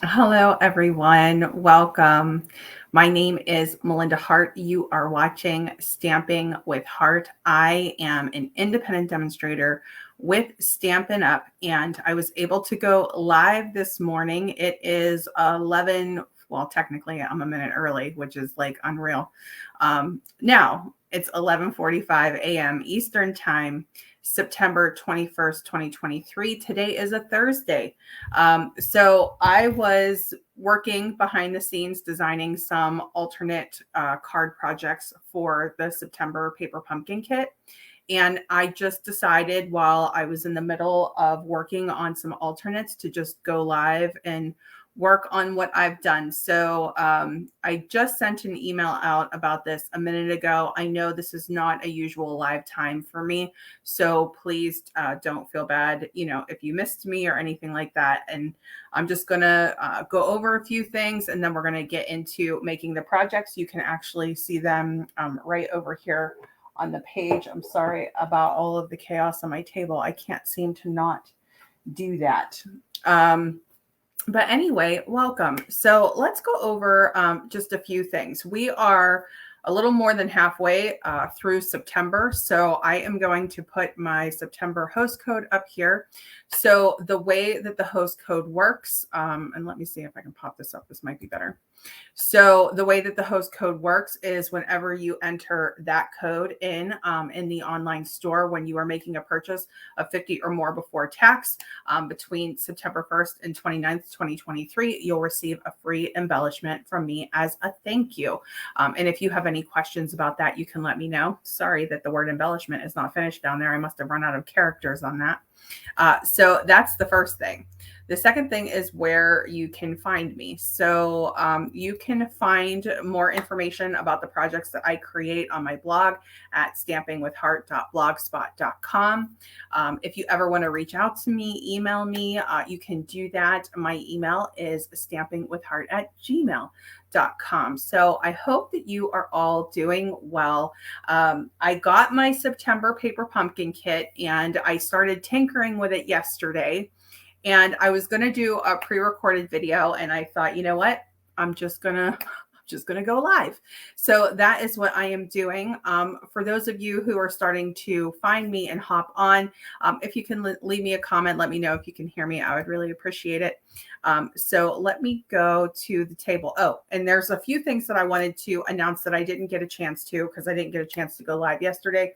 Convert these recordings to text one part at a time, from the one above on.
Hello, everyone. Welcome. My name is Melinda Hart. You are watching Stamping with Hart. I am an independent demonstrator with Stampin Up, and I was able to go live this morning. It is 11, well, technically I'm a minute early, which is like unreal. Now it's 11:45 a.m. Eastern Time, September 21st, 2023. Today is a Thursday. So I was working behind the scenes designing some alternate card projects for the September paper pumpkin kit. And I just decided while I was in the middle of working on some alternates to just go live and work on what I've done. So I just sent an email out about this a minute ago. I know this is not a usual live time for me. So please don't feel bad, if you missed me or anything like that. And I'm just going to go over a few things and then we're going to get into making the projects. You can actually see them right over here on the page. I'm sorry about all of the chaos on my table. I can't seem to not do that. But anyway, welcome. So let's go over just a few things. We are a little more than halfway through September. So I am going to put my September host code up here. So the way that the host code works, and let me see if I can pop this up. This might be better. So the way that the host code works is whenever you enter that code in the online store, when you are making a purchase of 50 or more before tax between September 1st and 29th, 2023, you'll receive a free embellishment from me as a thank you. And if you have any questions about that, you can let me know. Sorry that the word embellishment is not finished down there. I must have run out of characters on that. So that's the first thing. The second thing is where you can find me. So you can find more information about the projects that I create on my blog at stampingwithheart.blogspot.com. If you ever want to reach out to me, email me, you can do that. My email is stampingwithheart@gmail.com. So I hope that you are all doing well. I got my September paper pumpkin kit and I started tinkering with it yesterday. And I was going to do a pre-recorded video and I thought, you know what? I'm just going to go live. So that is what I am doing. For those of you who are starting to find me and hop on, if you can leave me a comment, let me know if you can hear me. I would really appreciate it. So let me go to the table. Oh, and there's a few things that I wanted to announce that I didn't get a chance to because I didn't get a chance to go live yesterday.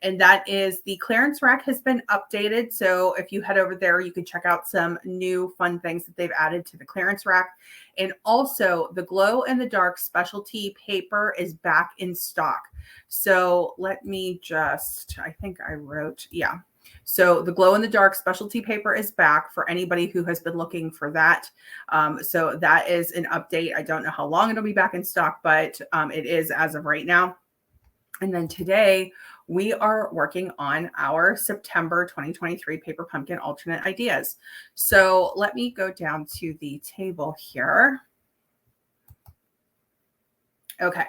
And that is the clearance rack has been updated. So if you head over there, you can check out some new fun things that they've added to the clearance rack. And also the glow in the dark specialty paper is back in stock. So let me just, I think I wrote, yeah. So the glow in the dark specialty paper is back for anybody who has been looking for that. So that is an update. I don't know how long it'll be back in stock, but it is as of right now. And then today we are working on our September 2023 paper pumpkin alternate ideas. So let me go down to the table here. Okay.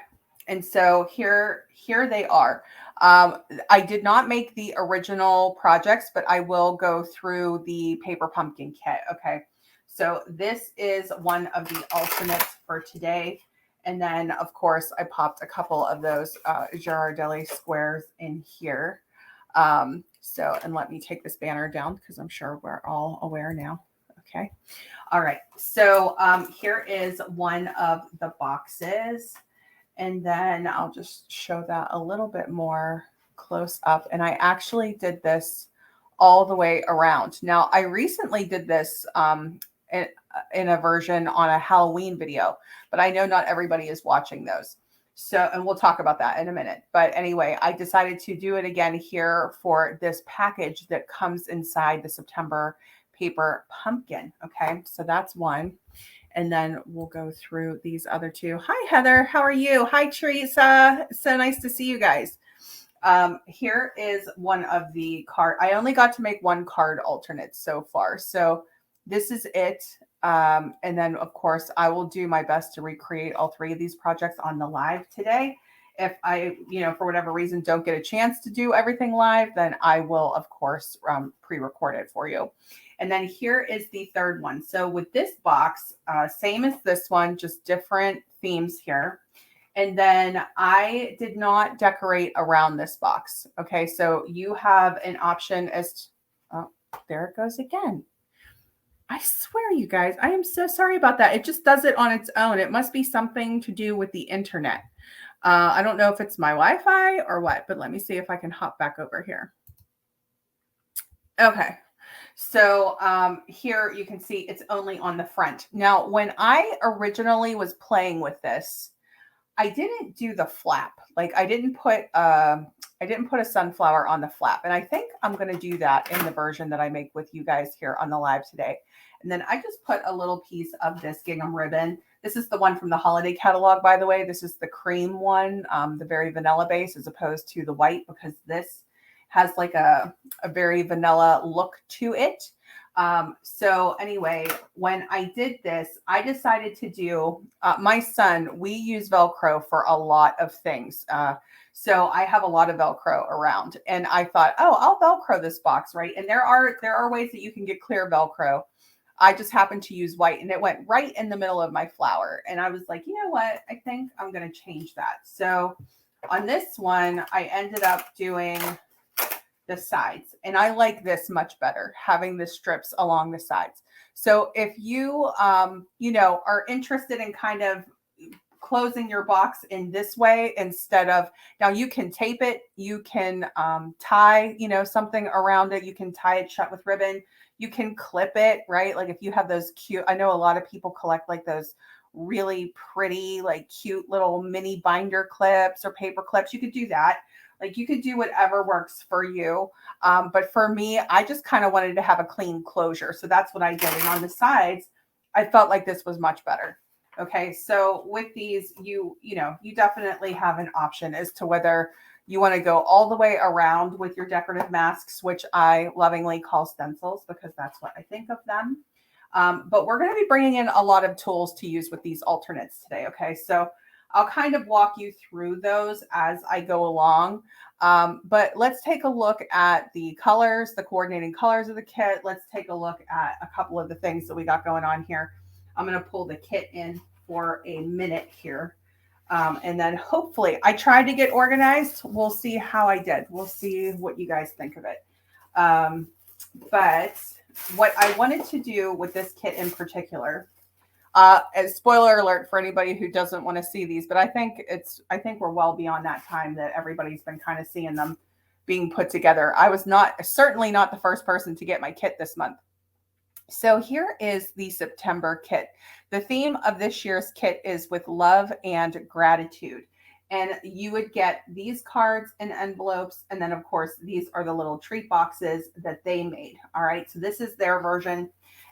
And so here they are. I did not make the original projects, but I will go through the paper pumpkin kit. Okay. So this is one of the alternates for today. And then, of course, I popped a couple of those Girardelli squares in here. And let me take this banner down because I'm sure we're all aware now. Okay. All right. So here is one of the boxes. And then I'll just show that a little bit more close up. And I actually did this all the way around. Now, I recently did this in a version on a Halloween video, but I know not everybody is watching those. So, and we'll talk about that in a minute. But anyway, I decided to do it again here for this package that comes inside the September paper pumpkin. Okay, so that's one. And then we'll go through these other two. Hi, Heather. How are you? Hi, Teresa. So nice to see you guys. Here is one of the card. I only got to make one card alternate so far. So this is it. And then, of course, I will do my best to recreate all three of these projects on the live today. If I, for whatever reason, don't get a chance to do everything live, then I will, of course, pre-record it for you. And then here is the third one. So with this box, same as this one, just different themes here. And then I did not decorate around this box. Okay, so you have an option as to, oh, there it goes again. I swear, you guys, I am so sorry about that. It just does it on its own. It must be something to do with the internet. I don't know if it's my Wi-Fi or what, but let me see if I can hop back over here. Okay. So here you can see it's only on the front. Now, when I originally was playing with this, I didn't do the flap. Like I didn't put a sunflower on the flap. And I think I'm going to do that in the version that I make with you guys here on the live today. And then I just put a little piece of this gingham ribbon. This is the one from the holiday catalog, by the way. This is the cream one, the very vanilla base, as opposed to the white, because this has like a very vanilla look to it. So anyway, when I did this, I decided to do, my son, we use Velcro for a lot of things. So I have a lot of Velcro around, and I thought, oh, I'll Velcro this box, right? And there are ways that you can get clear Velcro. I just happened to use white, and it went right in the middle of my flower. And I was like, you know what? I think I'm going to change that. So on this one, I ended up doing the sides, and I like this much better, having the strips along the sides. So if you, are interested in kind of closing your box in this way instead of, now you can tape it, you can tie, something around it, you can tie it shut with ribbon, you can clip it, right? Like if you have those cute, I know a lot of people collect like those really pretty, like cute little mini binder clips or paper clips, you could do that. Like you could do whatever works for you. But for me, I just kind of wanted to have a clean closure. So that's what I did. And on the sides, I felt like this was much better. Okay. So with these, you definitely have an option as to whether you want to go all the way around with your decorative masks, which I lovingly call stencils because that's what I think of them. But we're going to be bringing in a lot of tools to use with these alternates today. Okay. So I'll kind of walk you through those as I go along. But let's take a look at the colors, the coordinating colors of the kit. Let's take a look at a couple of the things that we got going on here. I'm going to pull the kit in for a minute here. And then hopefully I tried to get organized. We'll see how I did. We'll see what you guys think of it. But what I wanted to do with this kit in particular, as spoiler alert for anybody who doesn't want to see these, but I think we're well beyond that time that everybody's been kind of seeing them being put together. I was certainly not the first person to get my kit this month. So here is the September kit. The theme of this year's kit is with love and gratitude. And you would get these cards and envelopes. And then of course, these are the little treat boxes that they made. All right. So this is their version.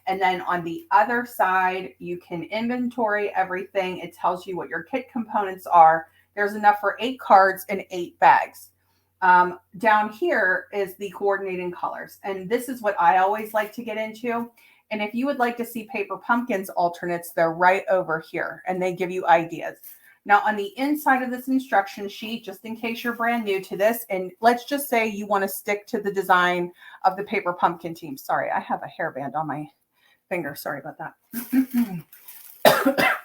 And then on the other side, you can inventory everything. It tells you what your kit components are. There's enough for 8 cards and 8 bags. Down here is the coordinating colors. And this is what I always like to get into. And if you would like to see Paper Pumpkins alternates, they're right over here and they give you ideas. Now on the inside of this instruction sheet, just in case you're brand new to this, and let's just say you want to stick to the design of the Paper Pumpkin team. Sorry, I have a hairband on my finger. Sorry about that.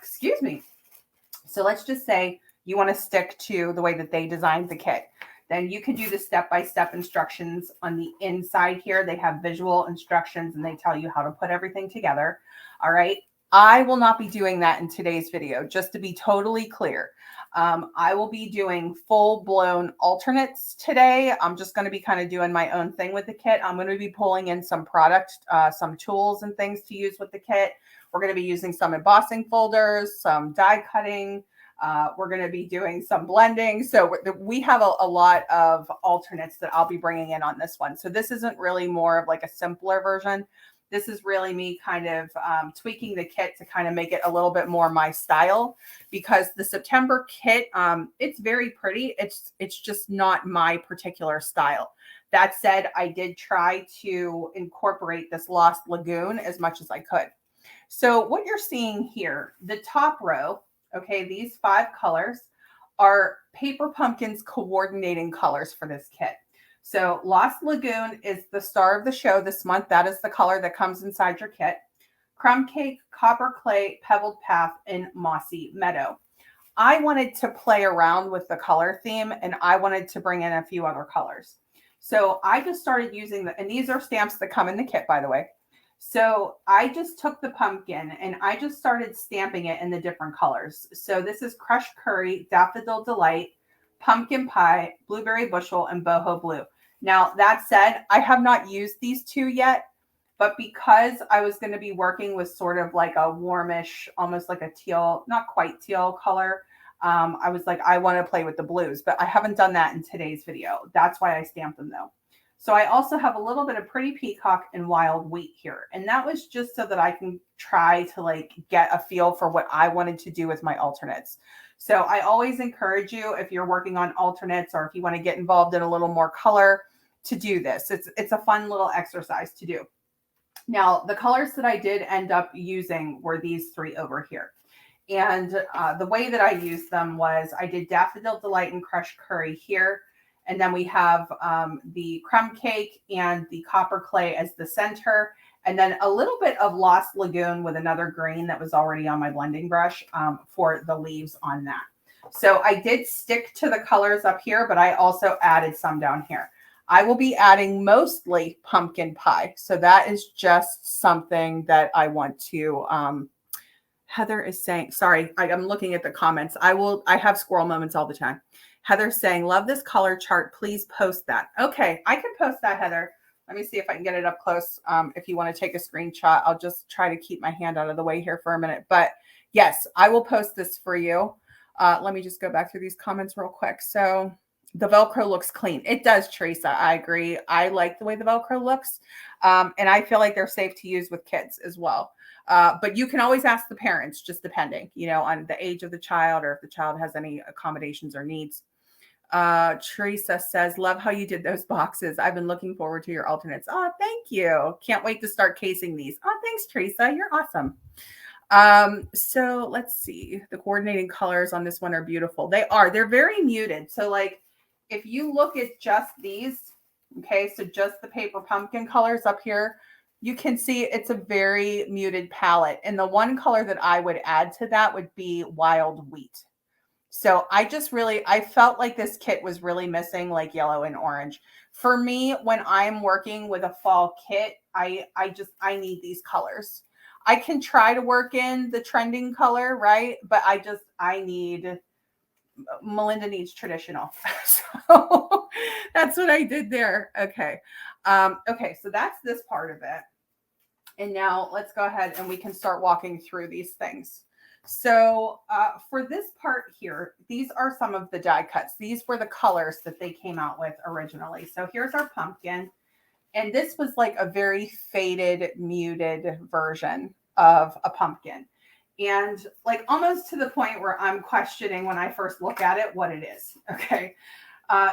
Excuse me. So let's just say you want to stick to the way that they designed the kit. Then you can do the step-by-step instructions on the inside here. They have visual instructions and they tell you how to put everything together. All right. I will not be doing that in today's video, just to be totally clear. I will be doing full-blown alternates today. I'm just going to be kind of doing my own thing with the kit. I'm going to be pulling in some product, some tools and things to use with the kit. We're going to be using some embossing folders, some die cutting. We're going to be doing some blending. So we have a lot of alternates that I'll be bringing in on this one. So this isn't really more of like a simpler version. This is really me kind of tweaking the kit to kind of make it a little bit more my style, because the September kit, it's very pretty. It's just not my particular style. That said, I did try to incorporate this Lost Lagoon as much as I could. So what you're seeing here, the top row, okay, these 5 colors are Paper Pumpkin's coordinating colors for this kit. So Lost Lagoon is the star of the show this month. That is the color that comes inside your kit. Crumb Cake, Copper Clay, Pebbled Path, and Mossy Meadow. I wanted to play around with the color theme, and I wanted to bring in a few other colors. So I just started using and these are stamps that come in the kit, by the way. So I just took the pumpkin and I just started stamping it in the different colors. So this is Crushed Curry, Daffodil Delight, Pumpkin Pie, Blueberry Bushel, and Boho Blue. Now, that said, I have not used these two yet, but because I was going to be working with sort of like a warmish, almost like a teal, not quite teal color, I was like, I want to play with the blues, but I haven't done that in today's video. That's why I stamped them though. So I also have a little bit of Pretty Peacock and Wild Wheat here. And that was just so that I can try to like get a feel for what I wanted to do with my alternates. So I always encourage you, if you're working on alternates or if you want to get involved in a little more color, to do this. It's a fun little exercise to do. Now, the colors that I did end up using were these three over here. And the way that I used them was I did Daffodil Delight and Crushed Curry here. And then we have the Crumb Cake and the Copper Clay as the center. And then a little bit of Lost Lagoon with another green that was already on my blending brush for the leaves on that. So I did stick to the colors up here, but I also added some down here. I will be adding mostly pumpkin pie. So that is just something that I want to, Heather is saying, sorry, I'm looking at the comments. I have squirrel moments all the time. Heather's saying, love this color chart. Please post that. Okay, I can post that, Heather. Let me see if I can get it up close. If you want to take a screenshot, I'll just try to keep my hand out of the way here for a minute. But yes, I will post this for you. Let me just go back through these comments real quick. So the Velcro looks clean. It does, Teresa. I agree. I like the way the Velcro looks. And I feel like they're safe to use with kids as well. But you can always ask the parents, just depending, on the age of the child or if the child has any accommodations or needs. Teresa says, love how you did those boxes. I've been looking forward to your alternates. Oh, thank you. Can't wait to start casing these. Oh, thanks, Teresa. You're awesome. So let's see. The coordinating colors on this one are beautiful. They're very muted. So like, if you look at just these, okay, so just the paper pumpkin colors up here, you can see it's a very muted palette. And the one color that I would add to that would be Wild Wheat. So I felt like this kit was really missing like yellow and orange. For me, when I'm working with a fall kit, I need these colors. I can try to work in the trending color, right? But Melinda needs traditional. So that's what I did there. Okay. Okay. So that's this part of it. And now let's go ahead and we can start walking through these things. So for this part here, these are some of the die cuts. These were the colors that they came out with originally. So here's our pumpkin. And this was like a very faded, muted version of a pumpkin. And like almost to the point where I'm questioning when I first look at it, what it is. Okay.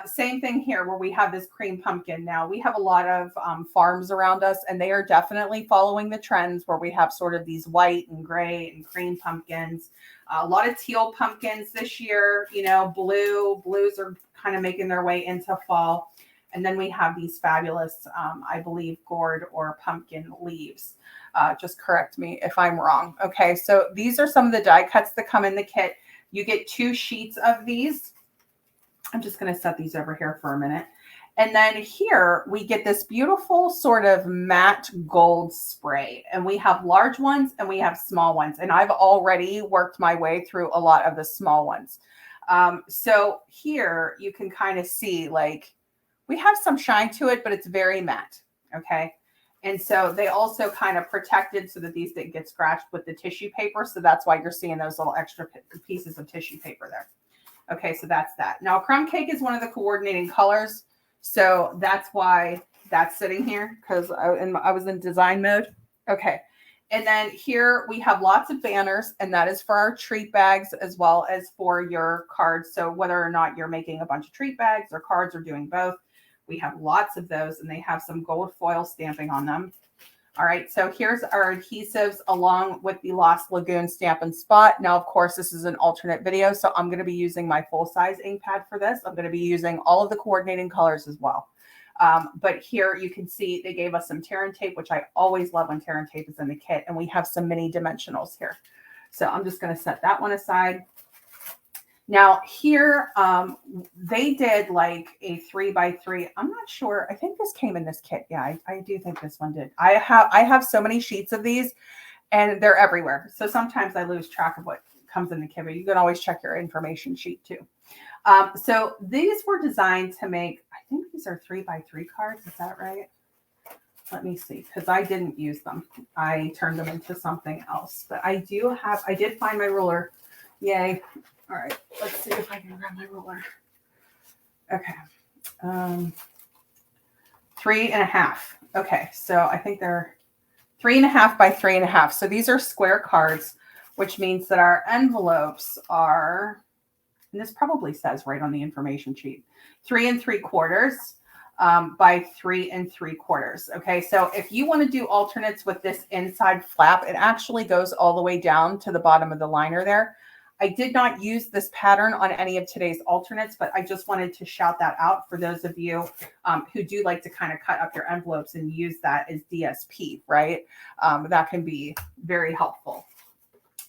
Same thing here where we have this cream pumpkin. Now we have a lot of farms around us and they are definitely following the trends where we have sort of these white and gray and cream pumpkins, a lot of teal pumpkins this year, blues are kind of making their way into fall. And then we have these fabulous, I believe, gourd or pumpkin leaves. Just correct me if I'm wrong. Okay, so these are some of the die cuts that come in the kit. You get 2 sheets of these. I'm just going to set thdie over here for a minute. And then here we get this beautiful sort of matte gold spray. And we have large ones and we have small ones. And I've already worked my way through a lot of the small ones. So here you can kind of see like we have some shine to it, but it's very matte. Okay. And so they also kind of protected so that these didn't get scratched with the tissue paper. So that's why you're seeing those little extra pieces of tissue paper there. Okay, so that's that. Now, Crumb Cake is one of the coordinating colors. So that's why that's sitting here because I was in design mode. Okay. And then here we have lots of banners, and that is for our treat bags as well as for your cards. So whether or not you're making a bunch of treat bags or cards or doing both, we have lots of those, and they have some gold foil stamping on them. All right, so here's our adhesives along with the Lost Lagoon Stampin' Spot. Now, of course, this is an alternate video, so I'm going to be using my full-size ink pad for this. I'm going to be using all of the coordinating colors as well. But here you can see they gave us some tear and tape, which I always love when tear and tape is in the kit, and we have some mini dimensionals here. So I'm just going to set that one aside. Now here, they did like a 3x3. I'm not sure. I think this came in this kit. Yeah, I do think this one did. I have so many sheets of these and they're everywhere. So sometimes I lose track of what comes in the kit, but you can always check your information sheet too. So these were designed to make, I think these are 3x3 cards. Is that right? Let me see, because I didn't use them. I turned them into something else, but I did find my ruler. Yay. All right, let's see if I can grab my ruler. Okay. 3.5. Okay, so I think they're 3.5 by 3.5. So these are square cards, which means that our envelopes are, and this probably says right on the information sheet, 3 3/4 by 3 3/4. Okay, so if you want to do alternates with this inside flap, it actually goes all the way down to the bottom of the liner there. I did not use this pattern on any of today's alternates, but I just wanted to shout that out for those of you who do like to kind of cut up your envelopes and use that as DSP, right? That can be very helpful.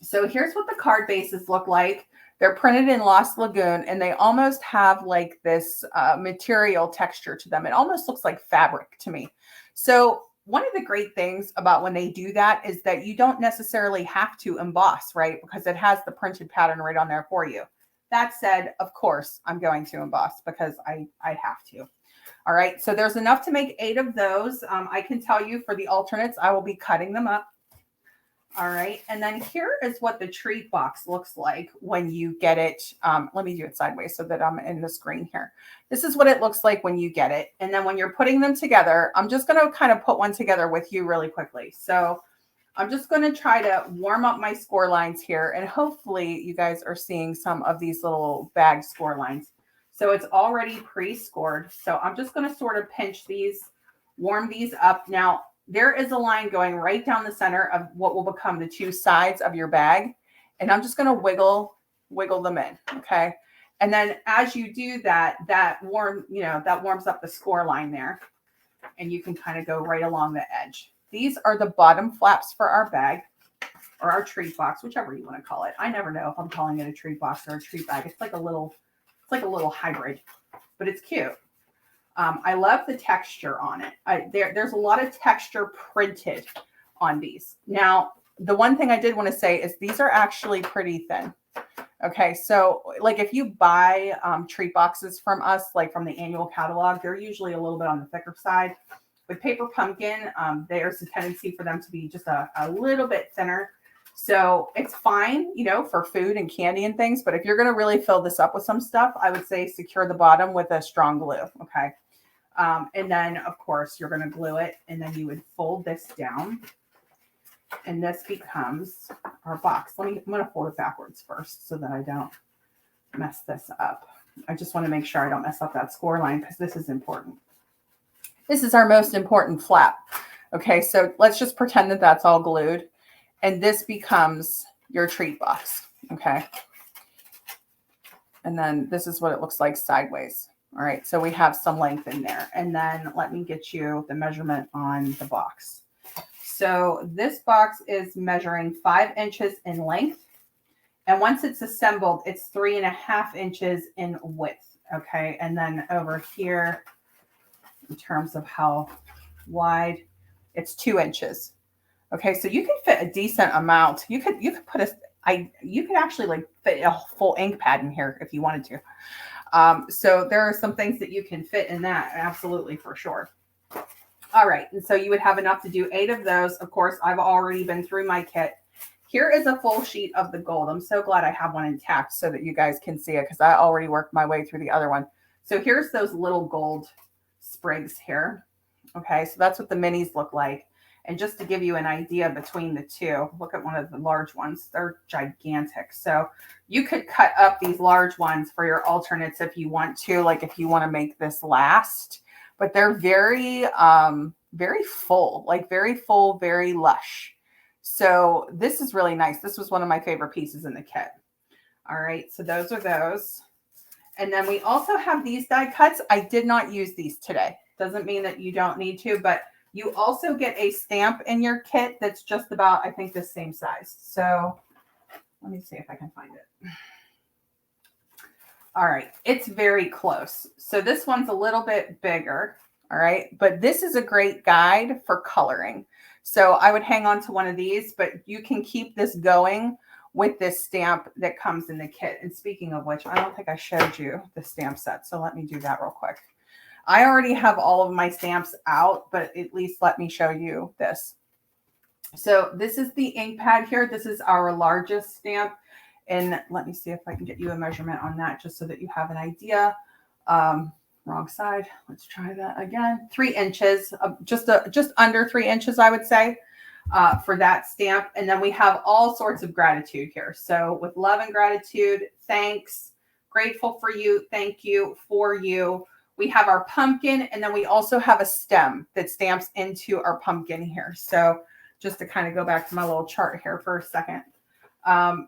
So here's what the card bases look like. They're printed in Lost Lagoon, and they almost have like this material texture to them. It almost looks like fabric to me. So one of the great things about when they do that is that you don't necessarily have to emboss, right? Because it has the printed pattern right on there for you. That said, of course, I'm going to emboss because I have to. All right, so there's enough to make 8 of those. I can tell you for the alternates, I will be cutting them up. All right, and then here is what the treat box looks like when you get it. Let me do it sideways so that I'm in the screen here. This is what it looks like when you get it. And then when you're putting them together, I'm just going to kind of put one together with you really quickly. So I'm just going to try to warm up my score lines here. And hopefully you guys are seeing some of these little bag score lines. So it's already pre-scored. So I'm just going to sort of pinch these, warm these up. Now, there is a line going right down the center of what will become the 2 sides of your bag. And I'm just going to wiggle them in. Okay. And then as you do that, that warms up the score line there. And you can kind of go right along the edge. These are the bottom flaps for our bag or our treat box, whichever you want to call it. I never know if I'm calling it a treat box or a treat bag. It's like a little hybrid, but it's cute. I love the texture on it. There's a lot of texture printed on these. Now, the one thing I did want to say is these are actually pretty thin. Okay, so like if you buy treat boxes from us, like from the annual catalog, they're usually a little bit on the thicker side. With Paper Pumpkin, there's a tendency for them to be just a little bit thinner. So it's fine, for food and candy and things. But if you're going to really fill this up with some stuff, I would say secure the bottom with a strong glue. Okay. And then, of course, you're going to glue it. And then you would fold this down. And this becomes our box. I'm going to fold it backwards first so that I don't mess this up. I just want to make sure I don't mess up that score line because this is important. This is our most important flap. Okay, so let's just pretend that that's all glued. And this becomes your treat box. Okay. And then this is what it looks like sideways. All right, so we have some length in there. And then let me get you the measurement on the box. So this box is measuring 5 inches in length. And once it's assembled, it's 3.5 inches in width. Okay, and then over here, in terms of how wide, it's 2 inches. Okay, so you can fit a decent amount. You could put you could actually like fit a full ink pad in here if you wanted to. So there are some things that you can fit in that, absolutely, for sure. All right, and so you would have enough to do 8 of those. Of course, I've already been through my kit. Here is a full sheet of the gold. I'm so glad I have one intact so that you guys can see it because I already worked my way through the other one. So here's those little gold sprigs here. Okay, so that's what the minis look like. And just to give you an idea between the two, look at one of the large ones. They're gigantic. So you could cut up these large ones for your alternates if you want to, like if you want to make this last. But they're very, very full, like very full, very lush. So this is really nice. This was one of my favorite pieces in the kit. All right, so those are those. And then we also have these die cuts. I did not use these today. Doesn't mean that you don't need to, but you also get a stamp in your kit that's just about, I think, the same size. So let me see if I can find it. All right, it's very close. So this one's a little bit bigger, all right? But this is a great guide for coloring. So I would hang on to one of these, but you can keep this going with this stamp that comes in the kit. And speaking of which, I don't think I showed you the stamp set. So let me do that real quick. I already have all of my stamps out, but at least let me show you this. So this is the ink pad here. This is our largest stamp. And let me see if I can get you a measurement on that just so that you have an idea. Wrong side. Let's try that again. 3 inches, just under 3 inches, I would say, for that stamp. And then we have all sorts of gratitude here. So with love and gratitude, thanks, grateful for you, thank you, for you. We have our pumpkin, and then we also have a stem that stamps into our pumpkin here. So just to kind of go back to my little chart here for a second.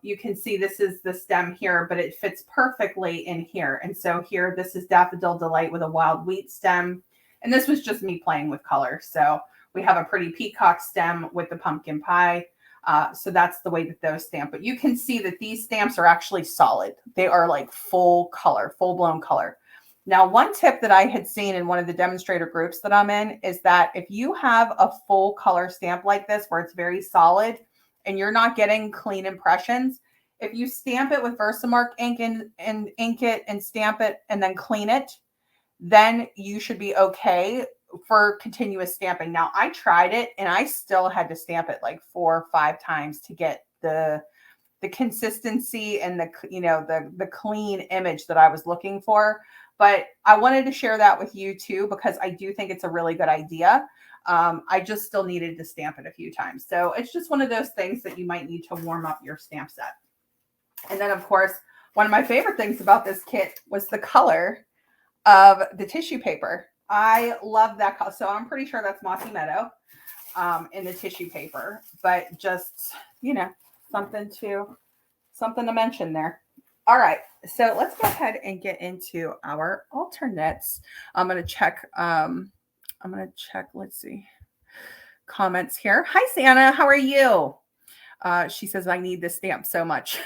You can see this is the stem here, but it fits perfectly in here. And so here, this is Daffodil Delight with a wild wheat stem. And this was just me playing with color. So we have a pretty peacock stem with the pumpkin pie. So that's the way that those stamp. But you can see that these stamps are actually solid. They are like full color, full blown color. Now, one tip that I had seen in one of the demonstrator groups that I'm in is that if you have a full color stamp like this, where it's very solid, and you're not getting clean impressions, if you stamp it with Versamark ink and ink it and stamp it and then clean it, then you should be okay for continuous stamping. Now, I tried it and I still had to stamp it like 4 or 5 times to get the consistency and the clean image that I was looking for. But I wanted to share that with you too, because I do think it's a really good idea. I just still needed to stamp it a few times. So it's just one of those things that you might need to warm up your stamp set. And then, of course, one of my favorite things about this kit was the color of the tissue paper. I love that color. So I'm pretty sure that's Mossy Meadow in the tissue paper, but just, something to mention there. All right, so let's go ahead and get into our alternates. I'm going to check, let's see, comments here. Hi, Santa, how are you? She says, I need this stamp so much.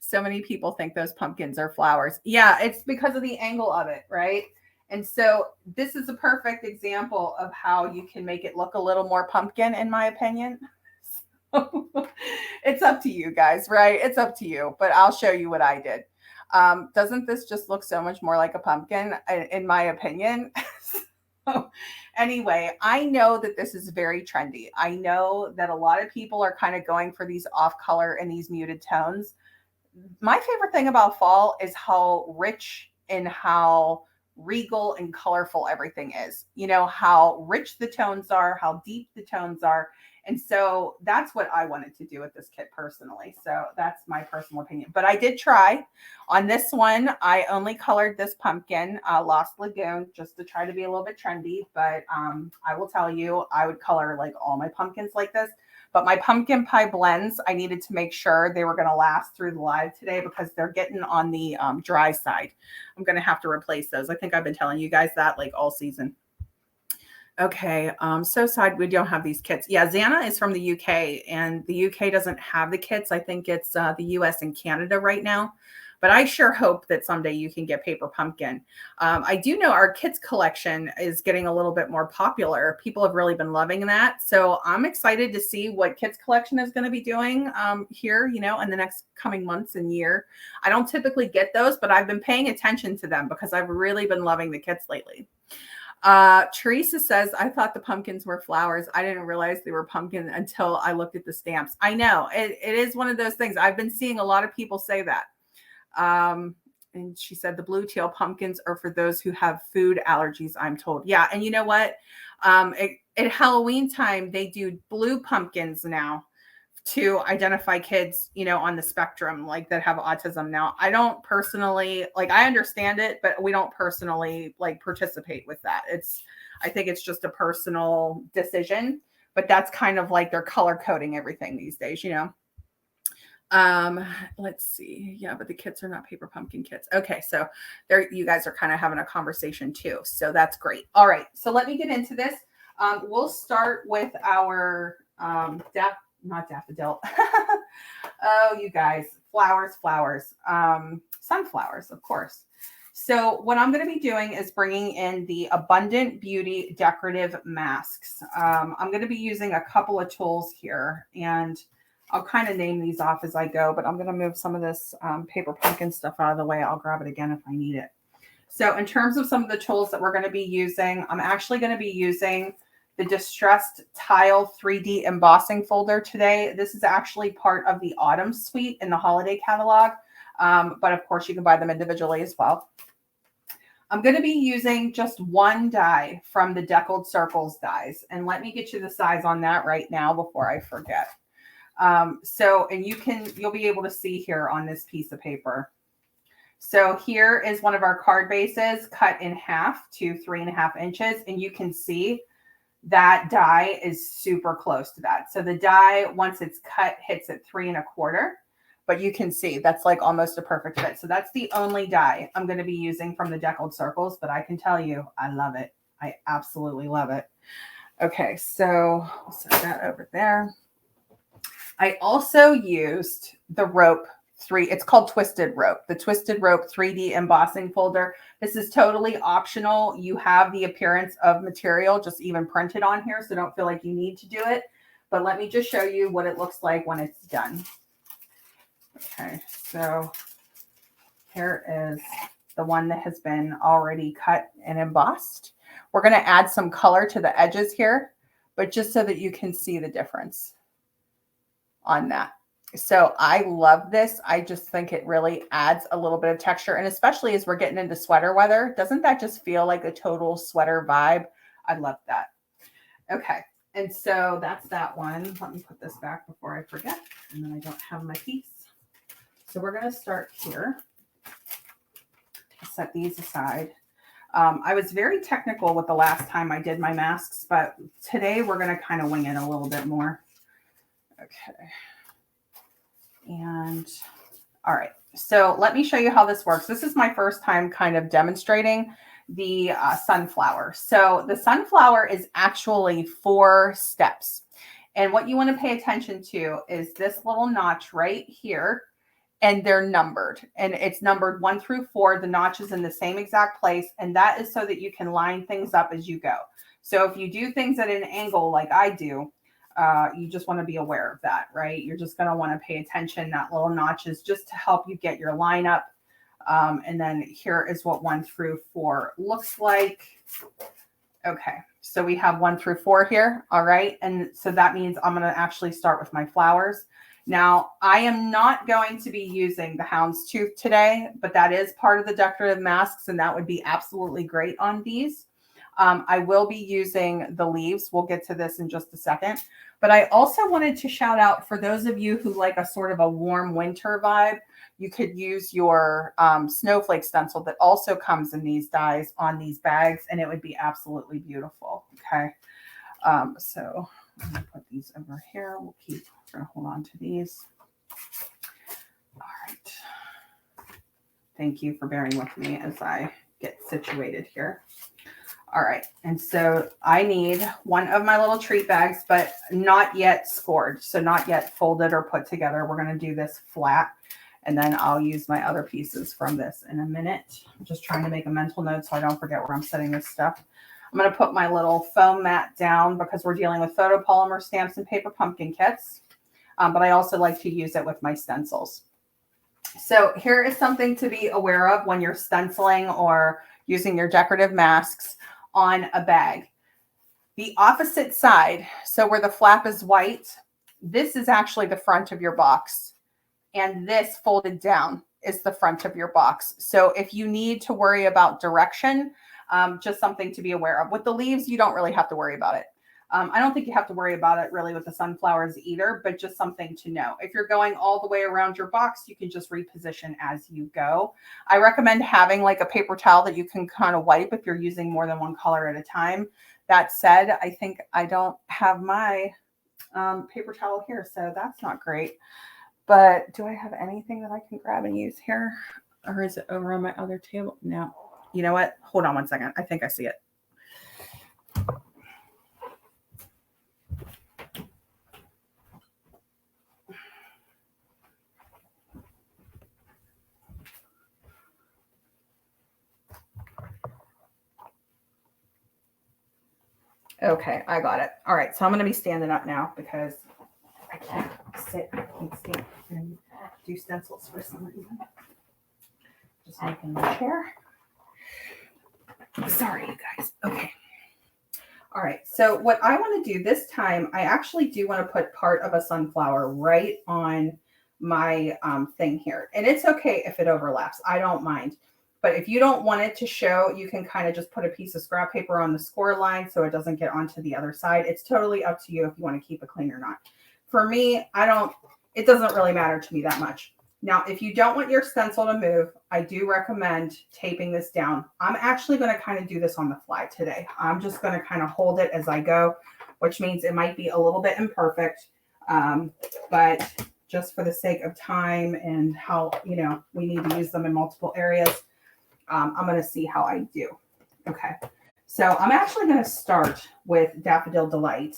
So many people think those pumpkins are flowers. Yeah, it's because of the angle of it, right? And so this is a perfect example of how you can make it look a little more pumpkin, in my opinion. It's up to you guys, right? It's up to you, but I'll show you what I did. Doesn't this just look so much more like a pumpkin, in my opinion? So, anyway, I know that this is very trendy. I know that a lot of people are kind of going for these off color and these muted tones. My favorite thing about fall is how rich and how regal and colorful everything is. How rich the tones are, how deep the tones are. And so that's what I wanted to do with this kit personally. So that's my personal opinion. But I did try. On this one, I only colored this pumpkin, Lost Lagoon, just to try to be a little bit trendy. But I will tell you, I would color like all my pumpkins like this. But my pumpkin pie blends, I needed to make sure they were going to last through the live today because they're getting on the dry side. I'm going to have to replace those. I think I've been telling you guys that like all season. Okay, so sad we don't have these kits. Yeah, Xana is from the UK, and the UK doesn't have the kits. I think it's the US and Canada right now. But I sure hope that someday you can get paper pumpkin. I do know our kits collection is getting a little bit more popular. People have really been loving that. So I'm excited to see what kits collection is going to be doing here, in the next coming months and year. I don't typically get those, but I've been paying attention to them because I've really been loving the kits lately. Teresa says, I thought the pumpkins were flowers. I didn't realize they were pumpkin until I looked at the stamps. I know it is one of those things. I've been seeing a lot of people say that. And she said the blue teal pumpkins are for those who have food allergies, I'm told. Yeah. And you know what? At Halloween time, they do blue pumpkins now to identify kids, on the spectrum, like that have autism. Now, I don't personally, I understand it, but we don't personally participate with that. I think it's just a personal decision, but that's kind of like they're color coding everything these days, you know. Let's see. Yeah, but the kits are not paper pumpkin kits. Okay, so there you guys are kind of having a conversation too. So that's great. All right, so let me get into this. We'll start with our not daffodil. Oh, you guys, flowers, sunflowers, of course. So what I'm going to be doing is bringing in the Abundant Beauty Decorative Masks. I'm going to be using a couple of tools here, and I'll kind of name these off as I go, but I'm going to move some of this paper pumpkin stuff out of the way. I'll grab it again if I need it. So in terms of some of the tools that we're going to be using, I'm actually going to be using the Distressed Tile 3D Embossing Folder today. This is actually part of the Autumn Suite in the holiday catalog, but of course you can buy them individually as well. I'm going to be using just one die from the Deckled Circles Dies, and let me get you the size on that right now before I forget. And you'll be able to see here on this piece of paper. So here is one of our card bases cut in half to 3.5 inches, and you can see that die is super close to that. So the die, once it's cut, hits at 3.25, but you can see that's like almost a perfect fit. So that's the only die I'm going to be using from the Deckled Circles, but I can tell you, I love it. I absolutely love it. Okay, so I'll set that over there. I also used the rope it's called Twisted Rope, the Twisted Rope 3D Embossing Folder. This is totally optional. You have the appearance of material just even printed on here, so don't feel like you need to do it. But let me just show you what it looks like when it's done. Okay, so here is the one that has been already cut and embossed. We're going to add some color to the edges here, but just so that you can see the difference on that. So I love this. I just think it really adds a little bit of texture. And especially as we're getting into sweater weather, doesn't that just feel like a total sweater vibe? I love that. Okay. And so that's that one. Let me put this back before I forget. And then I don't have my piece. So we're going to start here. Set these aside. I was very technical with the last time I did my masks, but today we're going to kind of wing it a little bit more. Okay. And all right, so let me show you how this works. This is my first time kind of demonstrating the sunflower. So the sunflower is actually 4 steps. And what you want to pay attention to is this little notch right here. And they're numbered. And it's numbered 1 through 4. The notch is in the same exact place. And that is so that you can line things up as you go. So if you do things at an angle like I do, you just want to be aware of that, right? You're just going to want to pay attention. That little notch is just to help you get your line up. And then here is what 1 through 4 looks like. Okay, so we have 1 through 4 here. All right. And so that means I'm going to actually start with my flowers. Now, I am not going to be using the houndstooth today, but that is part of the decorative masks, and that would be absolutely great on these. I will be using the leaves. We'll get to this in just a second. But I also wanted to shout out for those of you who like a sort of a warm winter vibe, you could use your snowflake stencil that also comes in these dies on these bags, and it would be absolutely beautiful. Okay. So I'm going to put these over here. We're going to hold on to these. All right. Thank you for bearing with me as I get situated here. All right, and so I need one of my little treat bags, but not yet scored, so not yet folded or put together. We're going to do this flat, and then I'll use my other pieces from this in a minute. I'm just trying to make a mental note so I don't forget where I'm setting this stuff. I'm going to put my little foam mat down because we're dealing with photopolymer stamps and paper pumpkin kits, but I also like to use it with my stencils. So here is something to be aware of when you're stenciling or using your decorative masks on a bag. The opposite side, so where the flap is white, this is actually the front of your box. And this folded down is the front of your box. So if you need to worry about direction, just something to be aware of. With the leaves, you don't really have to worry about it. I don't think you have to worry about it really with the sunflowers either, but just something to know. If you're going all the way around your box, you can just reposition as you go. I recommend having like a paper towel that you can kind of wipe if you're using more than one color at a time. That said, I think I don't have my paper towel here, so that's not great. But do I have anything that I can grab and use here? Or is it over on my other table? No. You know what? Hold on one second. I think I see it. Okay, I got it. All right, so I'm going to be standing up now because I can't sit. I can't stand and do stencils for some reason. Just making my chair. Sorry, you guys. Okay. All right, so what I want to do this time, I actually do want to put part of a sunflower right on my thing here. And it's okay if it overlaps. I don't mind. But if you don't want it to show, you can kind of just put a piece of scrap paper on the score line so it doesn't get onto the other side. It's totally up to you if you want to keep it clean or not. For me, it doesn't really matter to me that much. Now, if you don't want your stencil to move, I do recommend taping this down. I'm actually going to kind of do this on the fly today. I'm just going to kind of hold it as I go, which means it might be a little bit imperfect. But just for the sake of time and how, we need to use them in multiple areas, I'm going to see how I do. Okay. So I'm actually going to start with Daffodil Delight,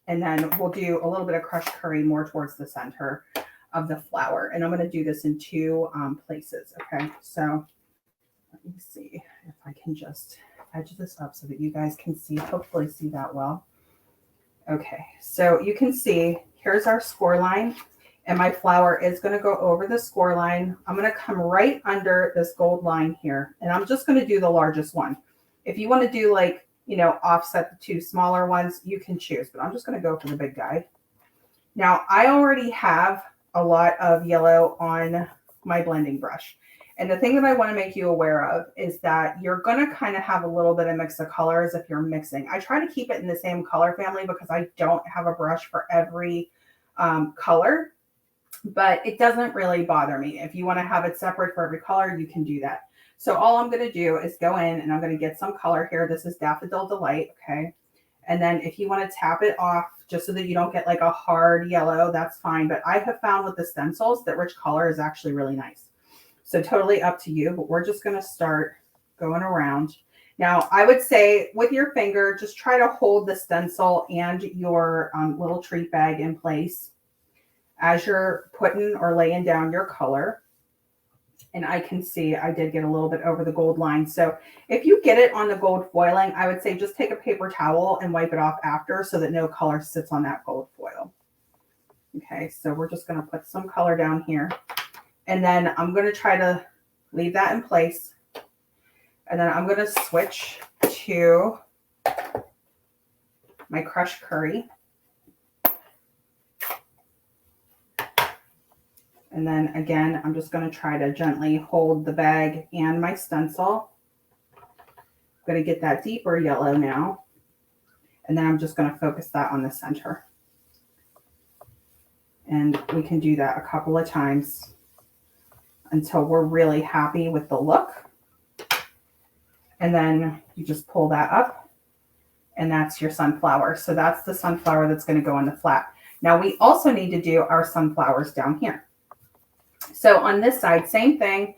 and then we'll do a little bit of crushed curry more towards the center of the flower. And I'm going to do this in two places. Okay. So let me see if I can just edge this up so that you guys can see, hopefully see that well. Okay. So you can see here's our score line. And my flower is going to go over the score line. I'm going to come right under this gold line here. And I'm just going to do the largest one. If you want to do like, offset the two smaller ones, you can choose. But I'm just going to go for the big guy. Now, I already have a lot of yellow on my blending brush. And the thing that I want to make you aware of is that you're going to kind of have a little bit of mix of colors if you're mixing. I try to keep it in the same color family because I don't have a brush for every color. But it doesn't really bother me. If you want to have it separate for every color, you can do that. So all I'm going to do is go in and I'm going to get some color here. This is Daffodil Delight, okay? And then if you want to tap it off just so that you don't get like a hard yellow, that's fine. But I have found with the stencils that rich color is actually really nice. So totally up to you, but we're just going to start going around. Now, I would say with your finger, just try to hold the stencil and your little treat bag in place as you're putting or laying down your color. And I can see I did get a little bit over the gold line. So if you get it on the gold foiling, I would say just take a paper towel and wipe it off after so that no color sits on that gold foil. Okay, so we're just going to put some color down here. And then I'm going to try to leave that in place. And then I'm going to switch to my crushed curry. And then again, I'm just going to try to gently hold the bag and my stencil. I'm going to get that deeper yellow now. And then I'm just going to focus that on the center. And we can do that a couple of times until we're really happy with the look. And then you just pull that up and that's your sunflower. So that's the sunflower that's going to go on the flat. Now we also need to do our sunflowers down here. So on this side, same thing.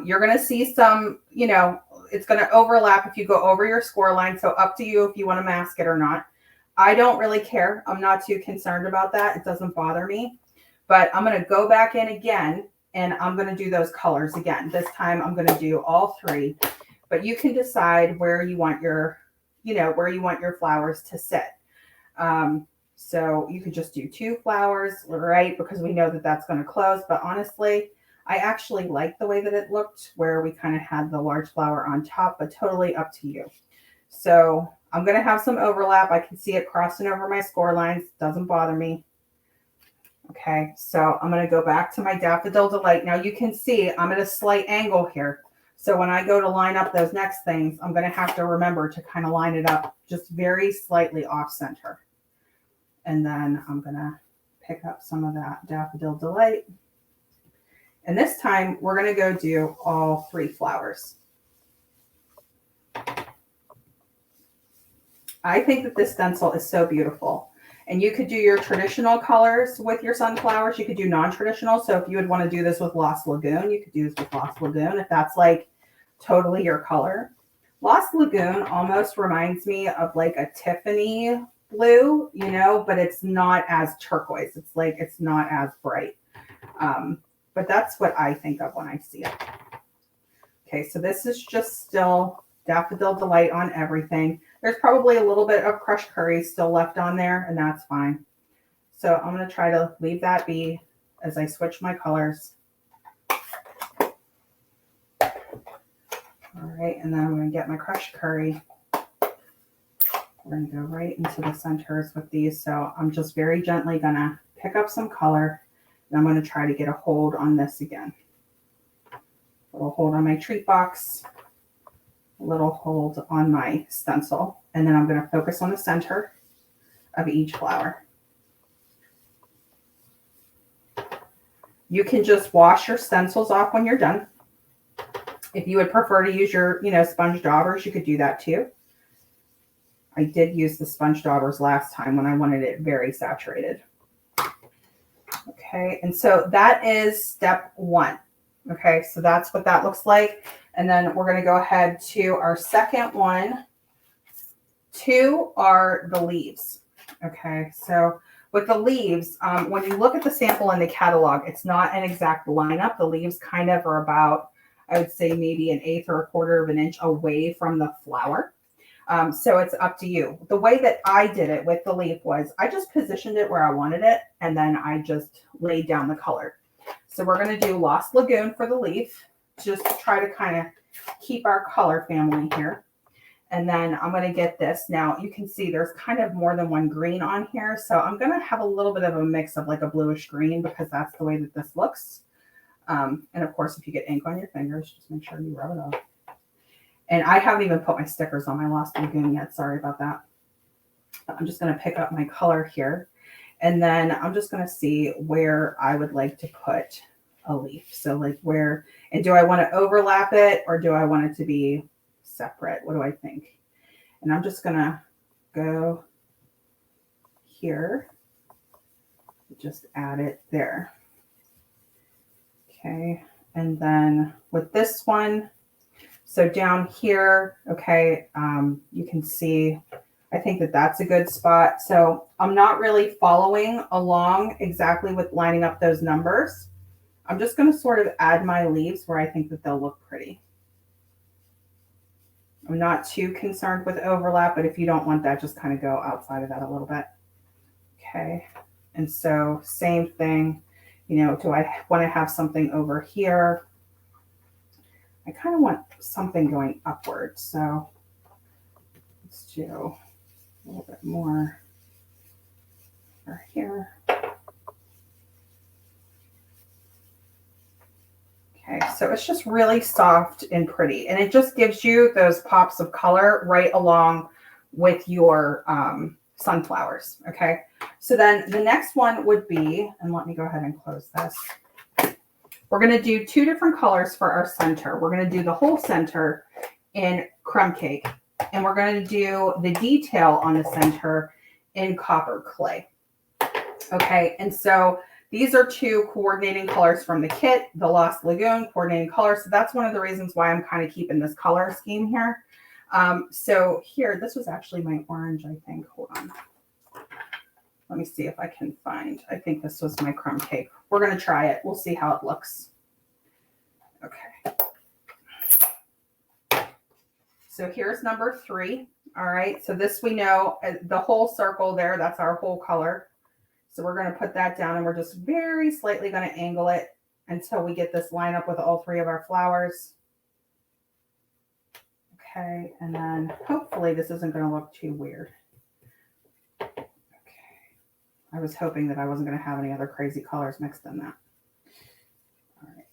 You're going to see some, it's going to overlap if you go over your score line. So up to you if you want to mask it or not. I don't really care. I'm not too concerned about that. It doesn't bother me. But I'm going to go back in again and I'm going to do those colors again. This time I'm going to do all three. But you can decide where you want your, where you want your flowers to sit. So you could just do two flowers, right? Because we know that that's going to close. But honestly, I actually like the way that it looked where we kind of had the large flower on top, but totally up to you. So I'm going to have some overlap. I can see it crossing over my score lines. Doesn't bother me. Okay, so I'm going to go back to my Daffodil Delight. Now you can see I'm at a slight angle here. So when I go to line up those next things, I'm going to have to remember to kind of line it up just very slightly off center. And then I'm going to pick up some of that Daffodil Delight. And this time we're going to go do all 3 flowers. I think that this stencil is so beautiful. And you could do your traditional colors with your sunflowers. You could do non-traditional. So if you would want to do this with Lost Lagoon, you could do this with Lost Lagoon if that's like totally your color. Lost Lagoon almost reminds me of like a Tiffany blue, you know, but it's not as turquoise. It's like, it's not as bright. But that's what I think of when I see it. Okay, so this is just still Daffodil Delight on everything. There's probably a little bit of crushed curry still left on there, and that's fine. So I'm going to try to leave that be as I switch my colors. All right, and then I'm going to get my crushed curry. We're going to go right into the centers with these. So I'm just very gently going to pick up some color, and I'm going to try to get a hold on this again. A little hold on my treat box. A little hold on my stencil, and then I'm going to focus on the center of each flower. You can just wash your stencils off when you're done. If you would prefer to use your, sponge daubers, you could do that too. I did use the sponge daubers last time when I wanted it very saturated. Okay, and so that is step 1. Okay, so that's what that looks like. And then we're going to go ahead to our second one. 2 are the leaves. Okay, so with the leaves, when you look at the sample in the catalog, it's not an exact lineup. The leaves kind of are about, I would say, maybe 1/8 or 1/4 of an inch away from the flower. So it's up to you. The way that I did it with the leaf was I just positioned it where I wanted it, and then I just laid down the color. So we're going to do Lost Lagoon for the leaf, just to try to kind of keep our color family here. And then I'm going to get this. Now you can see there's kind of more than one green on here. So I'm going to have a little bit of a mix of like a bluish green because that's the way that this looks. And of course, if you get ink on your fingers, just make sure you rub it off. And I haven't even put my stickers on my Lost Lagoon yet. Sorry about that. I'm just going to pick up my color here. And then I'm just going to see where I would like to put a leaf. So like where, and do I want to overlap it or do I want it to be separate? What do I think? And I'm just going to go here. Just add it there. Okay. And then with this one, so down here, okay, you can see, I think that that's a good spot. So I'm not really following along exactly with lining up those numbers. I'm just going to sort of add my leaves where I think that they'll look pretty. I'm not too concerned with overlap, but if you don't want that, just kind of go outside of that a little bit. Okay. And so same thing, do I want to have something over here? I kind of want something going upward. So let's do a little bit more over here. Okay, so it's just really soft and pretty. And it just gives you those pops of color right along with your sunflowers. Okay, so then the next one would be, and let me go ahead and close this. We're going to do 2 different colors for our center. We're going to do the whole center in crumb cake, and we're going to do the detail on the center in copper clay. Okay, and so these are 2 coordinating colors from the kit, the Lost Lagoon coordinating colors. So that's one of the reasons why I'm kind of keeping this color scheme here. So here, this was actually my orange, I think. Hold on. Let me see if I can find, I think this was my crumb cake. We're going to try it. We'll see how it looks. Okay. So here's number 3. All right. So this we know, the whole circle there, that's our whole color. So we're going to put that down and we're just very slightly going to angle it until we get this line up with all 3 of our flowers. Okay. And then hopefully this isn't going to look too weird. I was hoping that I wasn't going to have any other crazy colors mixed in that. All right.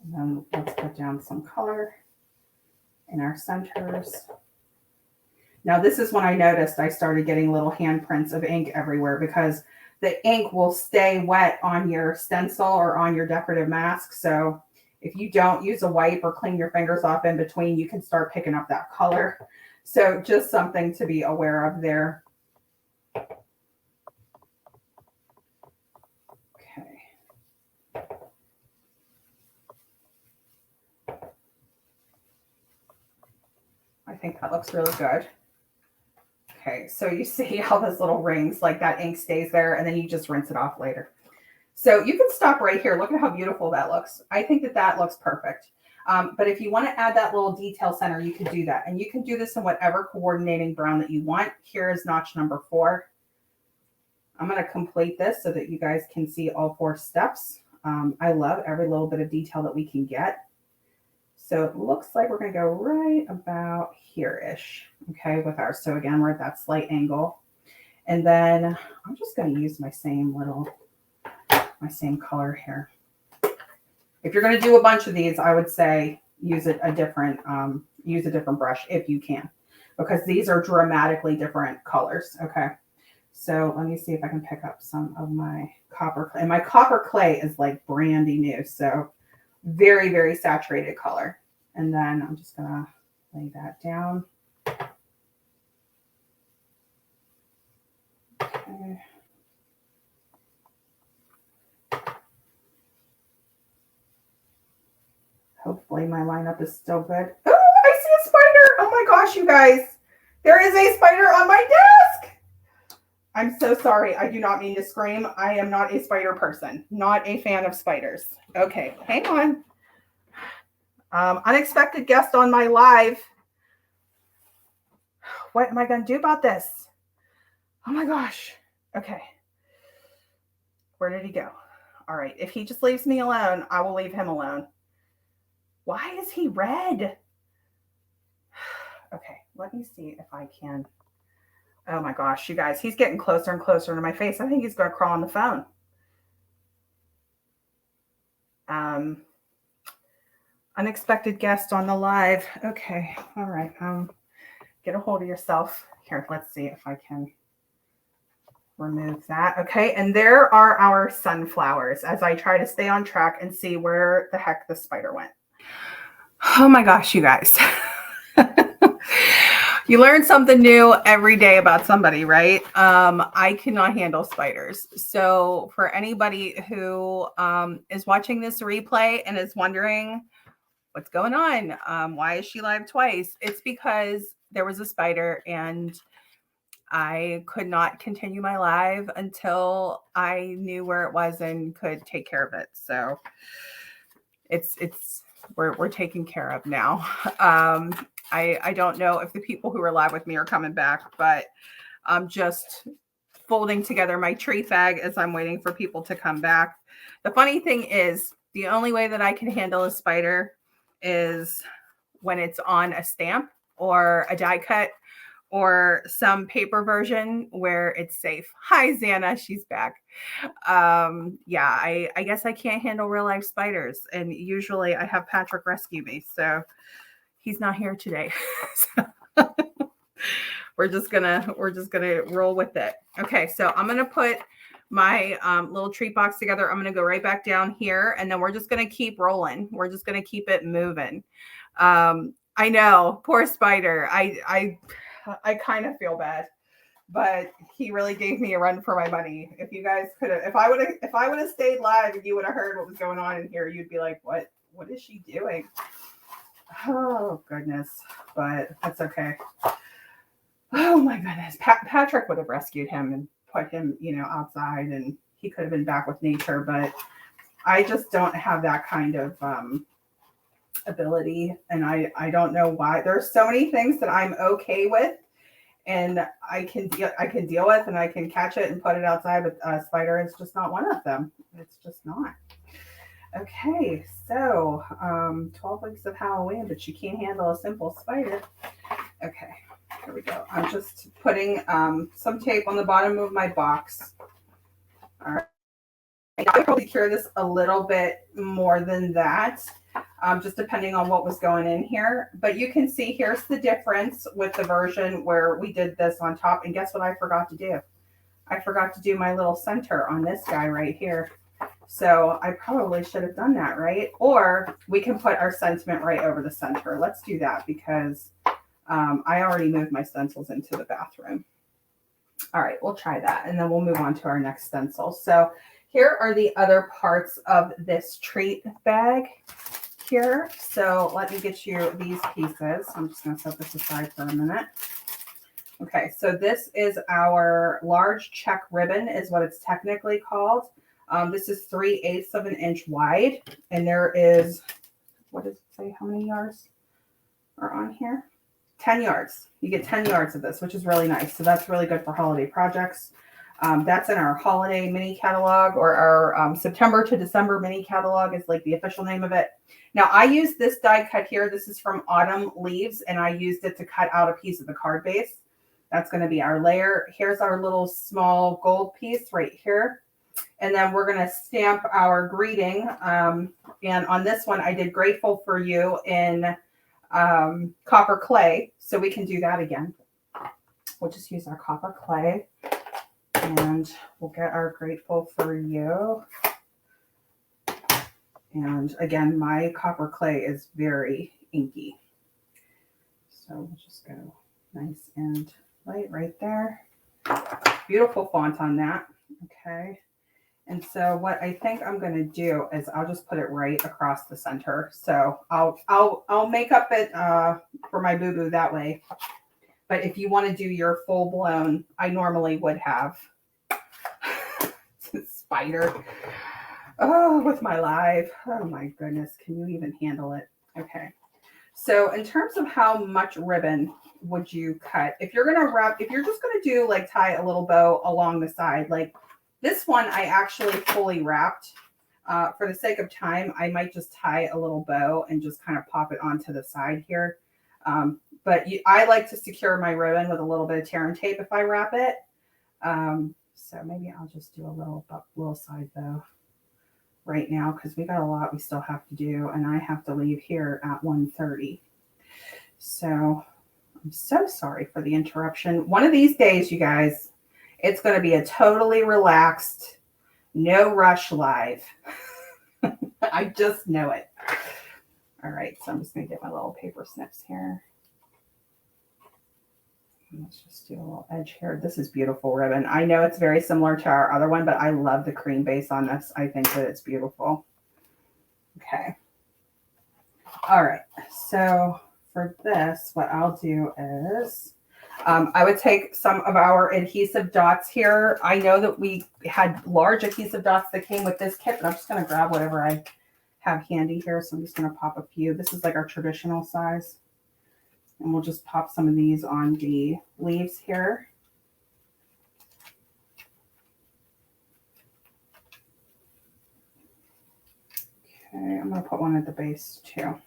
And then let's put down some color in our centers. Now this is when I noticed I started getting little handprints of ink everywhere, because the ink will stay wet on your stencil or on your decorative mask. So if you don't use a wipe or clean your fingers off in between, you can start picking up that color. So just something to be aware of there. Okay. I think that looks really good. Okay, so you see how those little rings, like that ink stays there, and then you just rinse it off later. So you can stop right here. Look at how beautiful that looks. I think that that looks perfect. But if you want to add that little detail center, you can do that. And you can do this in whatever coordinating brown that you want. Here is notch number 4. I'm going to complete this so that you guys can see all 4 steps. I love every little bit of detail that we can get. So it looks like we're going to go right about here-ish, okay, with ours. So again, we're at that slight angle. And then I'm just going to use my same color here. If you're going to do a bunch of these, I would say use a different brush if you can, because these are dramatically different colors. Okay. So let me see if I can pick up some of my copper clay. And my copper clay is like brandy new. So very, very saturated color. And then I'm just going to lay that down. Okay. Hopefully my lineup is still good. Oh, I see a spider. Oh my gosh, you guys. There is a spider on my desk. I'm so sorry. I do not mean to scream. I am not a spider person. Not a fan of spiders. Okay, hang on. Unexpected guest on my live. What am I going to do about this? Oh my gosh. Okay. Where did he go? All right. If he just leaves me alone, I will leave him alone. Why is he red? Okay. Let me see if I can. Oh my gosh, you guys, he's getting closer and closer to my face. I think he's going to crawl on the phone. Unexpected guest on the live. Okay. All right. Get a hold of yourself. Here, let's see if I can remove that. Okay. And there are our sunflowers as I try to stay on track and see where the heck the spider went. Oh my gosh, you guys. You learn something new every day about somebody, right? I cannot handle spiders. So for anybody who is watching this replay and is wondering what's going on, why is she live twice? It's because there was a spider and I could not continue my live until I knew where it was and could take care of it. So we're taken care of now. I don't know if the people who are live with me are coming back, but I'm just folding together my tree fag as I'm waiting for people to come back. The funny thing is, the only way that I can handle a spider is when it's on a stamp or a die cut or some paper version where it's safe. Hi, Xana, she's back. Yeah, I guess I can't handle real life spiders, and usually I have Patrick rescue me, so he's not here today. So we're just gonna roll with it. Okay, so I'm gonna put my little treat box together. I'm gonna go right back down here, and then we're just gonna keep rolling. We're just gonna keep it moving. I know, poor spider. I kind of feel bad, but he really gave me a run for my money. If you guys could have, if I would have stayed live and you would have heard what was going on in here, you'd be like, what is she doing? Oh goodness, but that's okay. Oh my goodness. Patrick would have rescued him and put him, outside, and he could have been back with nature, but I just don't have that kind of ability, and I don't know why. There's so many things that I'm okay with and I can deal with, and I can catch it and put it outside, but spider is just not one of them. It's just not. Okay, so 12 weeks of Halloween, but you can't handle a simple spider. Okay, here we go. I'm just putting some tape on the bottom of my box. All right. I'll probably cure this a little bit more than that. just depending on what was going in here. But you can see here's the difference with the version where we did this on top. And guess what I forgot to do? I forgot to do my little center on this guy right here. So I probably should have done that, right? Or we can put our sentiment right over the center. Let's do that because I already moved my stencils into the bathroom. All right, we'll try that. And then we'll move on to our next stencil. So here are the other parts of this treat bag here. So let me get you these pieces. I'm just going to set this aside for a minute. Okay, so this is our large check ribbon is what it's technically called. This is 3/8 of an inch wide. And there is, what does it say? How many yards are on here? 10 yards. You get 10 yards of this, which is really nice. So that's really good for holiday projects. That's in our holiday mini catalog, or our September to December mini catalog is like the official name of it. Now I use this die cut here. This is from Autumn Leaves, and I used it to cut out a piece of the card base. That's going to be our layer. Here's our little small gold piece right here. And then we're going to stamp our greeting. And on this one, I did grateful for you in copper clay. So we can do that again. We'll just use our copper clay. And we'll get our grateful for you. And again, my copper clay is very inky. So we'll just go nice and light right there. Beautiful font on that. Okay. And so what I think I'm going to do is I'll just put it right across the center. So I'll make up it for my boo-boo that way. But if you want to do your full blown, I normally would have spider. Oh, with my live. Oh my goodness. Can you even handle it? Okay. So in terms of how much ribbon would you cut? If you're going to wrap, if you're just going to do like tie a little bow along the side, like this one, I actually fully wrapped. For the sake of time, I might just tie a little bow and just kind of pop it onto the side here. But I like to secure my ribbon with a little bit of tear and tape if I wrap it. So maybe I'll just do a little side bow right now because we got a lot we still have to do, and I have to leave here at 1:30. So I'm so sorry for the interruption. One of these days, you guys, it's going to be a totally relaxed, no rush live. I just know it. All right, so I'm just going to get my little paper snips here. Let's just do a little edge here. This is beautiful ribbon. I know it's very similar to our other one, but I love the cream base on this. I think that it's beautiful. Okay. All right. So for this, what I'll do is I would take some of our adhesive dots here. I know that we had large adhesive dots that came with this kit, but I'm just going to grab whatever I have handy here. So I'm just going to pop a few. This is like our traditional size. And we'll just pop some of these on the leaves here. Okay, I'm going to put one at the base too.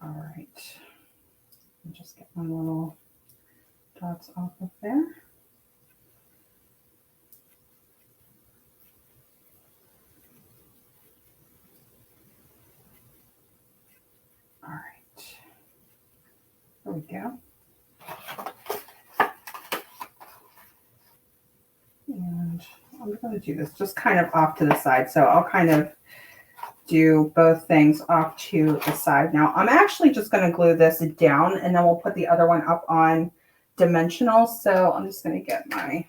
All right. I'll just get my little dots off of there. All right, there we go. And I'm going to do this just kind of off to the side. So I'll kind of do both things off to the side. Now I'm actually just going to glue this down, and then we'll put the other one up on dimensional. So I'm just going to get my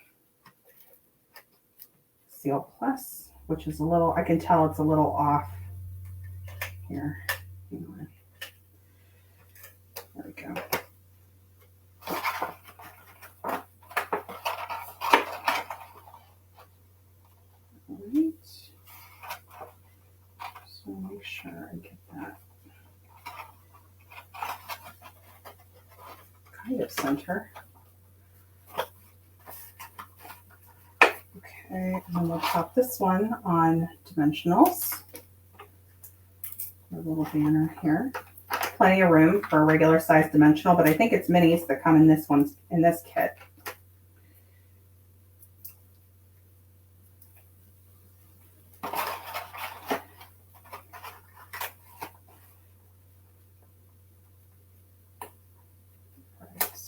Seal Plus, which is a little, I can tell it's a little off here. Hang on. There we go. All right. So make sure I get that kind of center. Okay, and then we'll pop this one on dimensionals. A little banner here. Plenty of room for a regular size dimensional, but I think it's minis that come in this kit.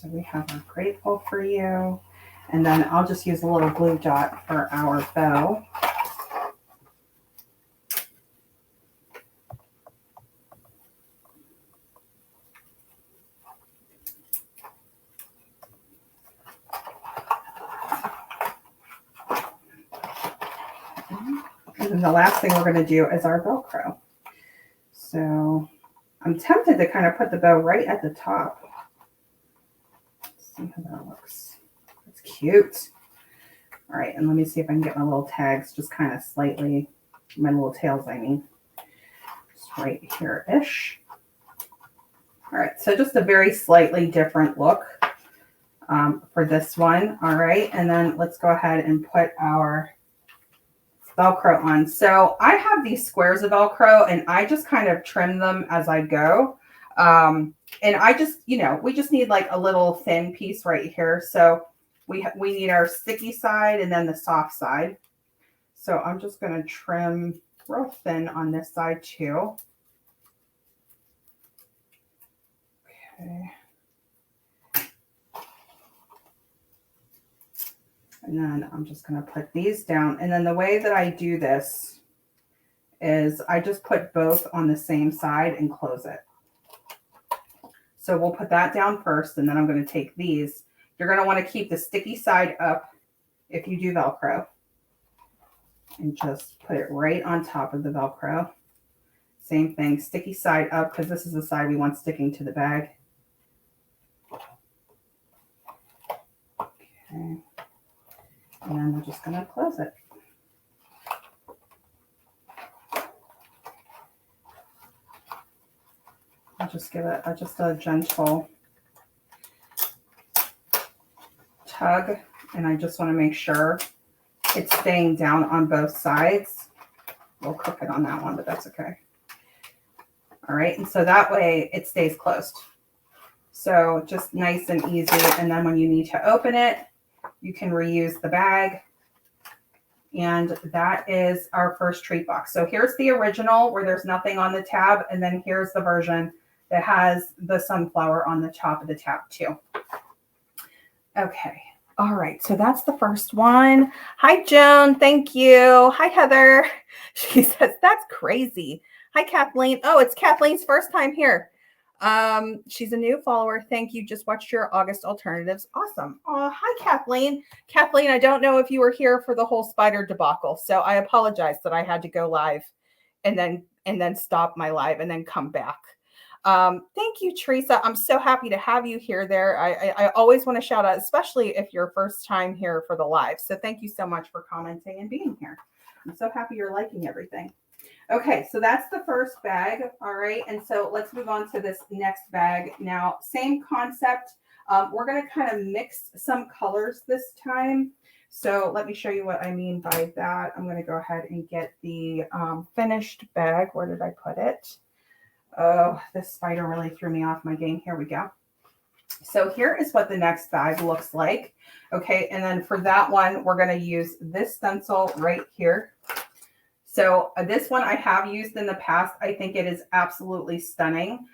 So we have our grateful for you. And then I'll just use a little glue dot for our bow. And then the last thing we're going to do is our Velcro. So I'm tempted to kind of put the bow right at the top. Let's see how that looks. It's cute. All right, and let me see if I can get my little tags just kind of slightly, my little tails, I mean, just right here-ish. All right, so just a very slightly different look for this one. All right, and then let's go ahead and put our Velcro on. So I have these squares of Velcro and I just kind of trim them as I go. And I just, you know, we just need like a little thin piece right here. So we need our sticky side and then the soft side. So I'm just going to trim real thin on this side too. Okay. And then I'm just going to put these down. And then the way that I do this is I just put both on the same side and close it. So we'll put that down first, and then I'm going to take these. You're going to want to keep the sticky side up if you do Velcro. And just put it right on top of the Velcro. Same thing, sticky side up, because this is the side we want sticking to the bag. Okay. And then we're just going to close it. I'll just give it just a gentle tug, and I just want to make sure it's staying down on both sides. We'll cook it on that one, but that's okay. All right, and so that way it stays closed. So just nice and easy, and then when you need to open it, you can reuse the bag. And that is our first treat box. So here's the original where there's nothing on the tab. And then here's the version that has the sunflower on the top of the tab too. Okay. All right. So that's the first one. Hi, Joan. Thank you. Hi, Heather. She says, that's crazy. Hi, Kathleen. Oh, it's Kathleen's first time here. She's a new follower. Thank you. Just watched your August alternatives. Awesome. Oh, hi, Kathleen. Kathleen, I don't know if you were here for the whole spider debacle, so I apologize that I had to go live and then stop my live and then come back. Thank you, Teresa. I'm so happy to have you here there. I always want to shout out, especially if you're first time here for the live. So thank you so much for commenting and being here. I'm so happy you're liking everything. Okay, so that's the first bag. All right, and so let's move on to this next bag. Now, same concept. We're going to kind of mix some colors this time. So let me show you what I mean by that. I'm going to go ahead and get the finished bag. Where did I put it? Oh, this spider really threw me off my game. Here we go. So here is what the next bag looks like. Okay, and then for that one, we're going to use this stencil right here. So this one I have used in the past. I think it is absolutely stunning.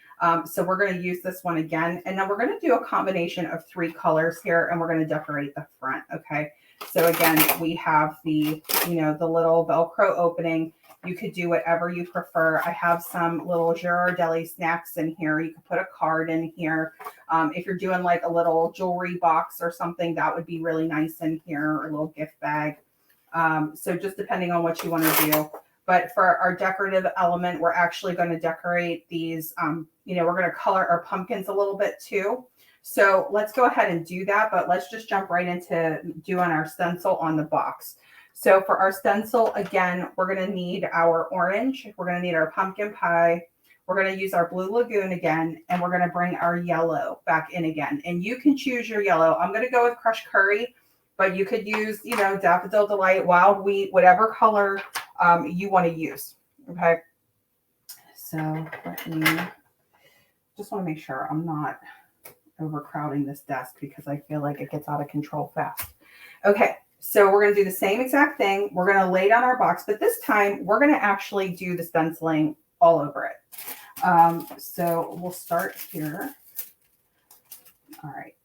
So we're going to use this one again. And then we're going to do a combination of 3 colors here, and we're going to decorate the front. Okay. So again, we have the, you know, the little Velcro opening. You could do whatever you prefer. I have some little Girardelli snacks in here. You could put a card in here. If you're doing like a little jewelry box or something, that would be really nice in here, or a little gift bag. So just depending on what you want to do. But for our decorative element, we're actually going to decorate these, you know, we're going to color our pumpkins a little bit too. So let's go ahead and do that, but let's just jump right into doing our stencil on the box. So for our stencil, again, we're going to need our orange. We're going to need our pumpkin pie. We're going to use our blue lagoon again, and we're going to bring our yellow back in again. And you can choose your yellow. I'm going to go with crushed curry, but you could use, you know, Daffodil Delight, Wild Wheat, whatever color you want to use. Okay. So let me just want to make sure I'm not overcrowding this desk because I feel like it gets out of control fast. Okay. So we're going to do the same exact thing. We're going to lay down our box, but this time we're going to actually do the stenciling all over it. So we'll start here. All right.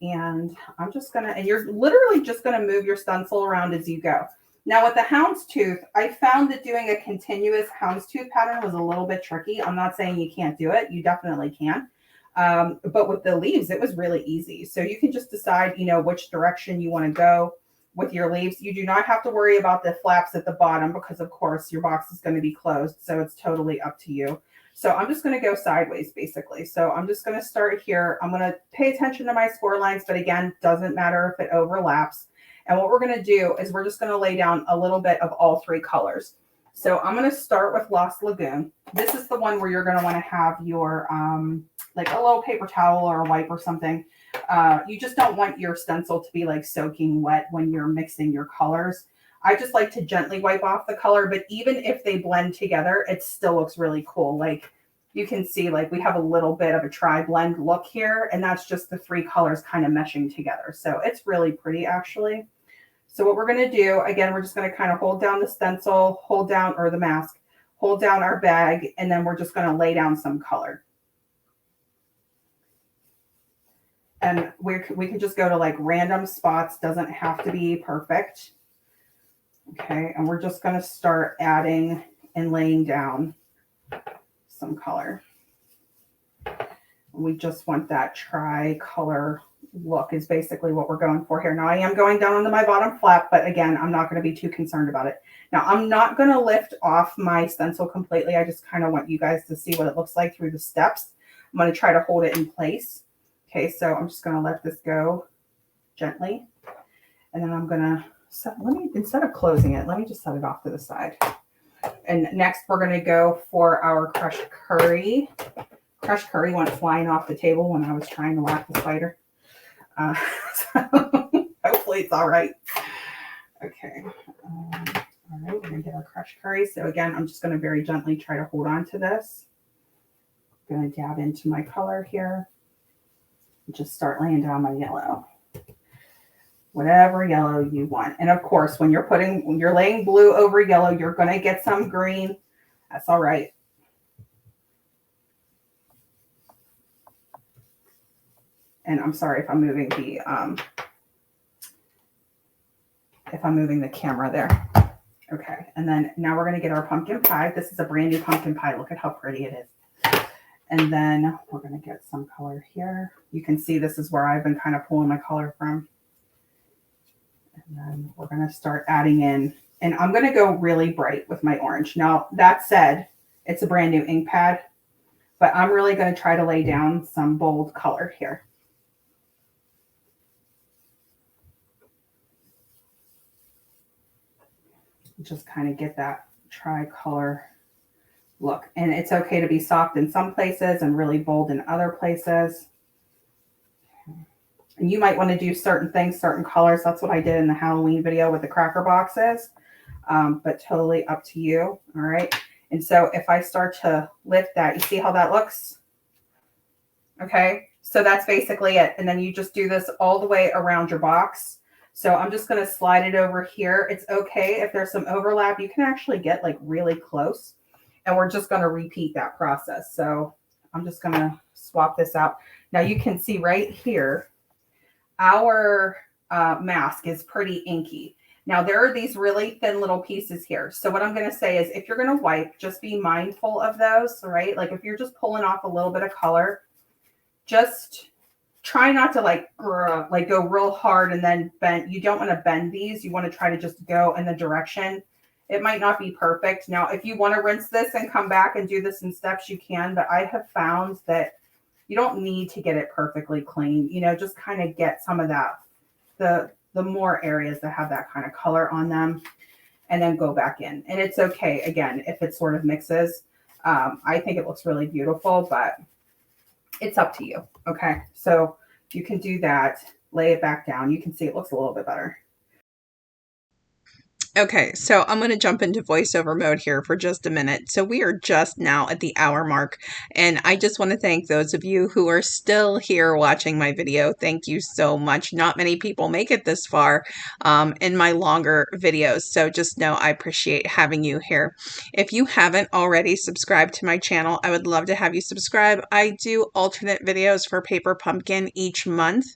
And I'm just gonna, and you're literally just gonna move your stencil around as you go. Now with the houndstooth, I found that doing a continuous houndstooth pattern was a little bit tricky. I'm not saying you can't do it. You definitely can. But with the leaves, it was really easy. So you can just decide, you know, which direction you want to go with your leaves. You do not have to worry about the flaps at the bottom because of course your box is going to be closed. So it's totally up to you. So I'm just going to go sideways basically. So I'm just going to start here. I'm going to pay attention to my score lines, but again, doesn't matter if it overlaps. And what we're going to do is we're just going to lay down a little bit of all three colors. So I'm going to start with Lost Lagoon. This is the one where you're going to want to have your, like a little paper towel or a wipe or something. You just don't want your stencil to be like soaking wet when you're mixing your colors. I just like to gently wipe off the color, but even if they blend together, it still looks really cool. Like you can see, like we have a little bit of a tri-blend look here, and that's just the three colors kind of meshing together. So it's really pretty actually. So what we're going to do, again, we're just going to kind of hold down the stencil, hold down, or the mask, hold down our bag, and then we're just going to lay down some color. And we can just go to like random spots, doesn't have to be perfect. Okay, and we're just going to start adding and laying down some color. We just want that tri-color look is basically what we're going for here. Now I am going down onto my bottom flap, but again, I'm not going to be too concerned about it. Now I'm not going to lift off my stencil completely. I just kind of want you guys to see what it looks like through the steps. I'm going to try to hold it in place. Okay, so I'm just going to let this go gently. And then I'm going to set, instead of closing it, let me just set it off to the side. And next we're going to go for our crushed curry. Crushed curry went flying off the table when I was trying to whack the spider. So hopefully it's all right. Okay. All right, we're going to get our crushed curry. So again, I'm just going to very gently try to hold on to this. I'm going to dab into my color here. Just start laying down my yellow. Whatever yellow you want. And of course, when you're laying blue over yellow, you're going to get some green. That's all right. And I'm sorry if I'm moving the camera there. Okay. And then now we're going to get our pumpkin pie. This is a brand new pumpkin pie. Look at how pretty it is. And then we're going to get some color here. You can see this is where I've been kind of pulling my color from. And then we're going to start adding in, and I'm going to go really bright with my orange. Now, that said, it's a brand new ink pad, but I'm really going to try to lay down some bold color here. Just kind of get that tri-color look. And it's okay to be soft in some places and really bold in other places. And you might want to do certain things, certain colors. That's what I did in the Halloween video with the cracker boxes, but totally up to you. All right. And so if I start to lift that, you see how that looks? Okay. So that's basically it. And then you just do this all the way around your box. So I'm just going to slide it over here. It's okay if there's some overlap. You can actually get like really close. And we're just going to repeat that process. So I'm just going to swap this out. Now you can see right here, our mask is pretty inky. Now there are these really thin little pieces here. So what I'm going to say is if you're going to wipe, just be mindful of those, right? Like if you're just pulling off a little bit of color, just try not to like go real hard and then bend. You don't want to bend these. You want to try to just go in the direction. It might not be perfect. Now, if you want to rinse this and come back and do this in steps, you can. But I have found that you don't need to get it perfectly clean. You know, just kind of get some of that, the more areas that have that kind of color on them, and then go back in. And it's okay, again, if it sort of mixes. I think it looks really beautiful, but it's up to you. Okay, so you can do that. Lay it back down. You can see it looks a little bit better. Okay, so I'm going to jump into voiceover mode here for just a minute. So we are just now at the hour mark, and I just want to thank those of you who are still here watching my video. Thank you so much. Not many people make it this far in my longer videos, so just know I appreciate having you here. If you haven't already subscribed to my channel, I would love to have you subscribe. I do alternate videos for Paper Pumpkin each month.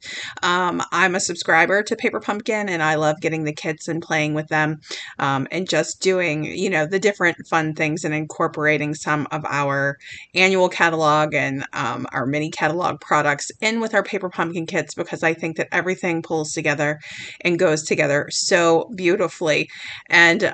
I'm a subscriber to Paper Pumpkin, and I love getting the kids and playing with them. And just doing, you know, the different fun things and incorporating some of our annual catalog and our mini catalog products in with our Paper Pumpkin kits, because I think that everything pulls together and goes together so beautifully. And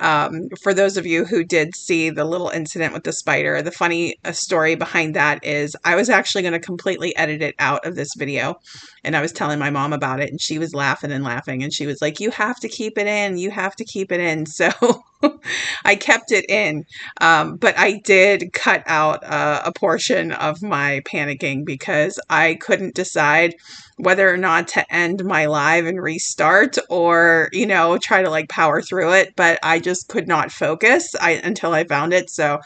for those of you who did see the little incident with the spider, the funny story behind that is I was actually going to completely edit it out of this video. And I was telling my mom about it, and she was laughing and laughing, and she was like, you have to keep it in. You have to keep it in. So I kept it in, but I did cut out a portion of my panicking because I couldn't decide whether or not to end my live and restart, or, you know, try to like power through it. But I just could not focus until I found it. So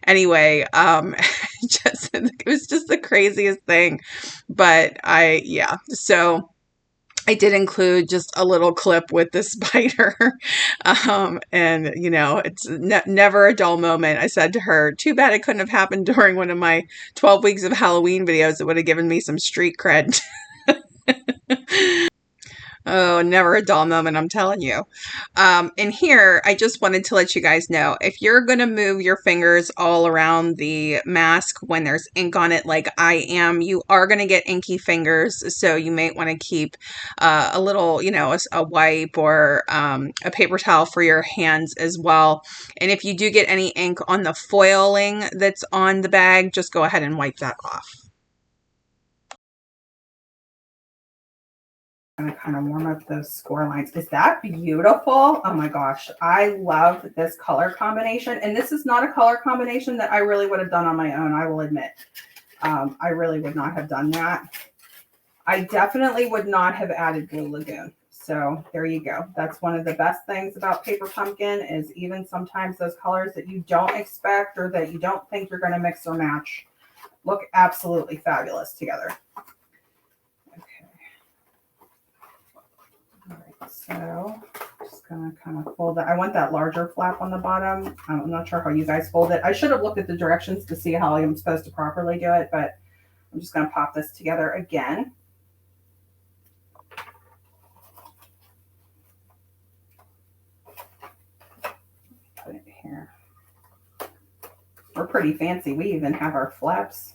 anyway, it was just the craziest thing. But yeah, so I did include just a little clip with the spider. And, you know, it's never a dull moment. I said to her, too bad it couldn't have happened during one of my 12 weeks of Halloween videos. It would have given me some street cred. Oh, never a dull moment, I'm telling you. And here, I just wanted to let you guys know, if you're going to move your fingers all around the mask when there's ink on it like I am, you are going to get inky fingers. So you may want to keep a little, you know, a wipe or a paper towel for your hands as well. And if you do get any ink on the foiling that's on the bag, just go ahead and wipe that off. I'm going to kind of warm up those score lines. Is that beautiful? Oh my gosh. I love this color combination. And this is not a color combination that I really would have done on my own, I will admit. I really would not have done that. I definitely would not have added Blue Lagoon. So there you go. That's one of the best things about Paper Pumpkin, is even sometimes those colors that you don't expect or that you don't think you're going to mix or match look absolutely fabulous together. So just gonna kind of fold that. I want that larger flap on the bottom. I'm not sure how you guys fold it. I should have looked at the directions to see how I'm supposed to properly do it, but I'm just gonna pop this together again. Put it here. We're pretty fancy. We even have our flaps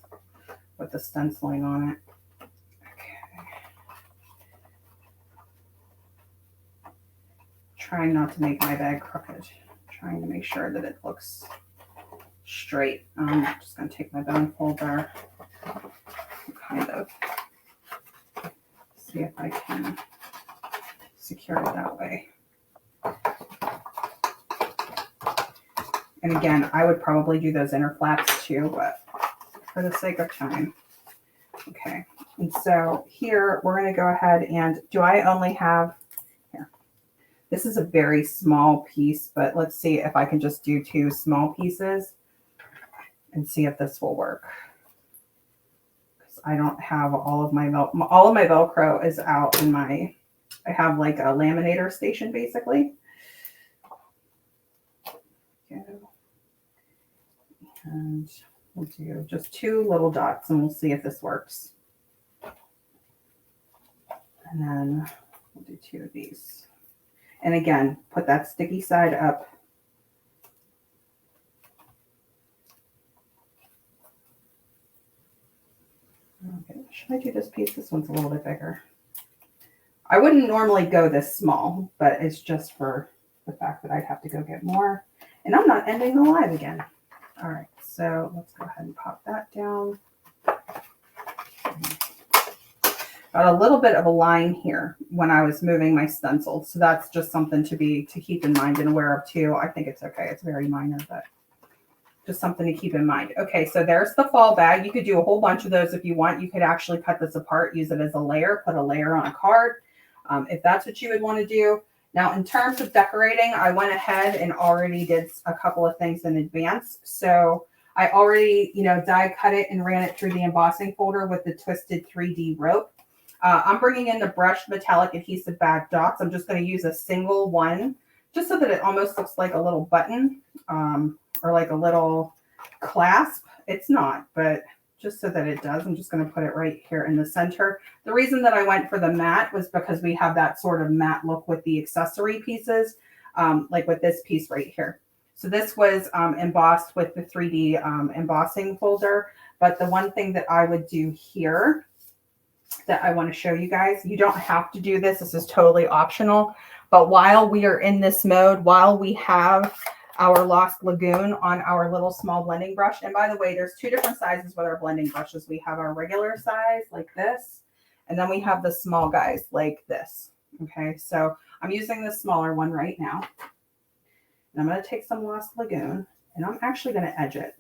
with the stenciling on it. Trying not to make my bag crooked, trying to make sure that it looks straight. I'm just going to take my bone folder and kind of see if I can secure it that way. And again, I would probably do those inner flaps too, but for the sake of time. Okay, and so here we're going to go ahead and, do I only have, this is a very small piece, but let's see if I can just do 2 small pieces and see if this will work. Because I don't have all of my Velcro is out in my, I have like a laminator station basically. And we'll do just 2 little dots and we'll see if this works. And then we'll do 2 of these. And again, put that sticky side up. Okay, should I do this piece? This one's a little bit bigger. I wouldn't normally go this small, but it's just for the fact that I'd have to go get more. And I'm not ending the live again. All right, so let's go ahead and pop that down. Got a little bit of a line here when I was moving my stencil. So that's just something to keep in mind and aware of too. I think it's okay. It's very minor, but just something to keep in mind. Okay, so there's the fall bag. You could do a whole bunch of those if you want. You could actually cut this apart, use it as a layer, put a layer on a card if that's what you would want to do. Now, in terms of decorating, I went ahead and already did a couple of things in advance. So I already, die cut it and ran it through the embossing folder with the twisted 3D rope. I'm bringing in the brushed metallic adhesive back dots. I'm just going to use a single one just so that it almost looks like a little button or like a little clasp. It's not, but just so that it does, I'm just going to put it right here in the center. The reason that I went for the matte was because we have that sort of matte look with the accessory pieces, like with this piece right here. So this was embossed with the 3D embossing folder. But the one thing that I would do here that I want to show you guys, you don't have to do this. This is totally optional. But while we are in this mode, while we have our Lost Lagoon on our little small blending brush. And by the way, there's two different sizes with our blending brushes. We have our regular size like this, and then we have the small guys like this. Okay, so I'm using the smaller one right now. And I'm going to take some Lost Lagoon, and I'm actually going to edge it.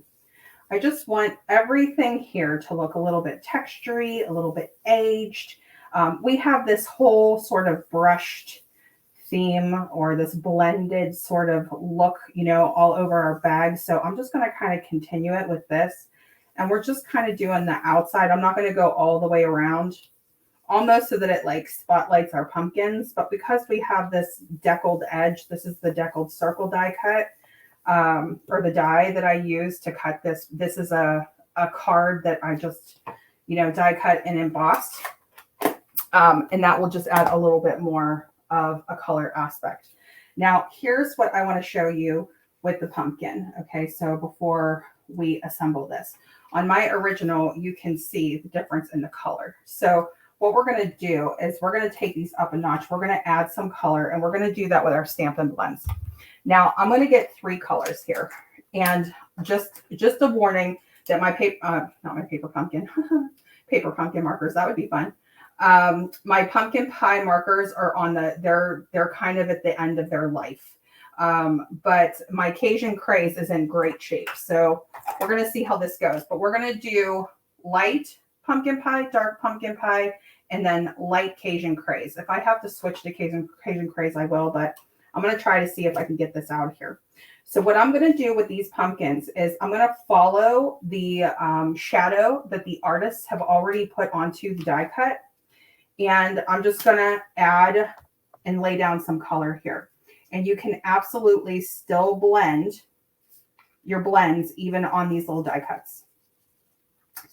I just want everything here to look a little bit textury, a little bit aged. We have this whole sort of brushed theme or this blended sort of look, all over our bag. So I'm just going to kind of continue it with this. And we're just kind of doing the outside. I'm not going to go all the way around, almost so that it like spotlights our pumpkins. But because we have this deckled edge, this is the Deckled Circle die cut, or the die that I use to cut this. This is a card that I just, die cut and embossed. And that will just add a little bit more of a color aspect. Now, here's what I want to show you with the pumpkin. Okay, so before we assemble this, on my original, you can see the difference in the color. So what we're going to do is we're going to take these up a notch. We're going to add some color, and we're going to do that with our Stampin Blends. Now, I'm going to get 3 colors here, and just a warning that my paper, not my paper pumpkin, paper pumpkin markers, that would be fun. My pumpkin pie markers are on they're kind of at the end of their life. But my Cajun Craze is in great shape. So we're going to see how this goes, but we're going to do light pumpkin pie, dark pumpkin pie, and then light Cajun Craze. If I have to switch to Cajun Craze, I will, but I'm going to try to see if I can get this out here. So what I'm going to do with these pumpkins is I'm going to follow the shadow that the artists have already put onto the die cut. And I'm just going to add and lay down some color here. And you can absolutely still blend your blends even on these little die cuts.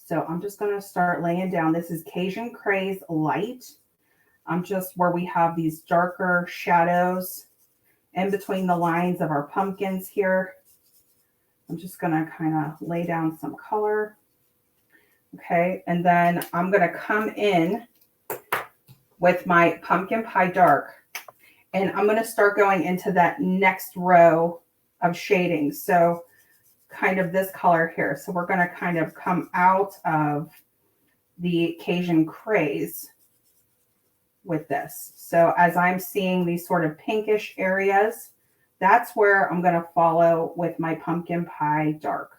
So I'm just going to start laying down. This is Cajun Craze Light. I'm just where we have these darker shadows in between the lines of our pumpkins here. I'm just going to kind of lay down some color. Okay, and then I'm going to come in with my pumpkin pie dark, and I'm going to start going into that next row of shading. So kind of this color here. So we're going to kind of come out of the Cajun Craze with this. So as I'm seeing these sort of pinkish areas, that's where I'm going to follow with my pumpkin pie dark.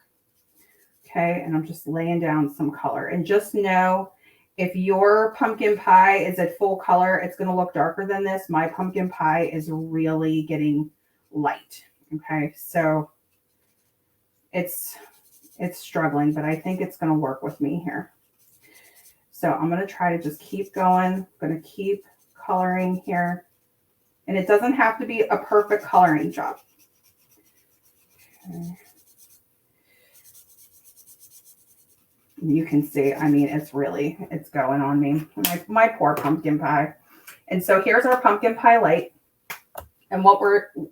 Okay, and I'm just laying down some color. And just know, if your pumpkin pie is at full color, it's going to look darker than this. My pumpkin pie is really getting light. Okay, so it's struggling, but I think it's going to work with me here. So I'm going to try to just keep going. I'm going to keep coloring here. And it doesn't have to be a perfect coloring job. Okay. You can see, I mean, it's going on me. My poor pumpkin pie. And so here's our pumpkin pie light. And what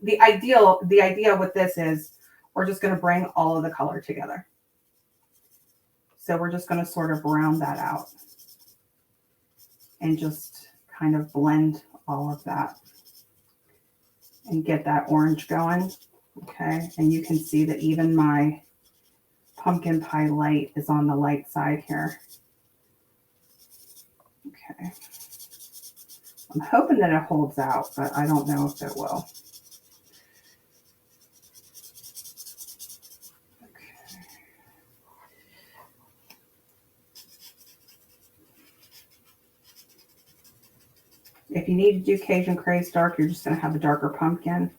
the idea with this is we're just going to bring all of the color together. So we're just going to sort of round that out and just kind of blend all of that and get that orange going. Okay. And you can see that even my pumpkin pie light is on the light side here. Okay. I'm hoping that it holds out, but I don't know if it will. Okay. If you need to do Cajun Craze Dark, you're just going to have a darker pumpkin.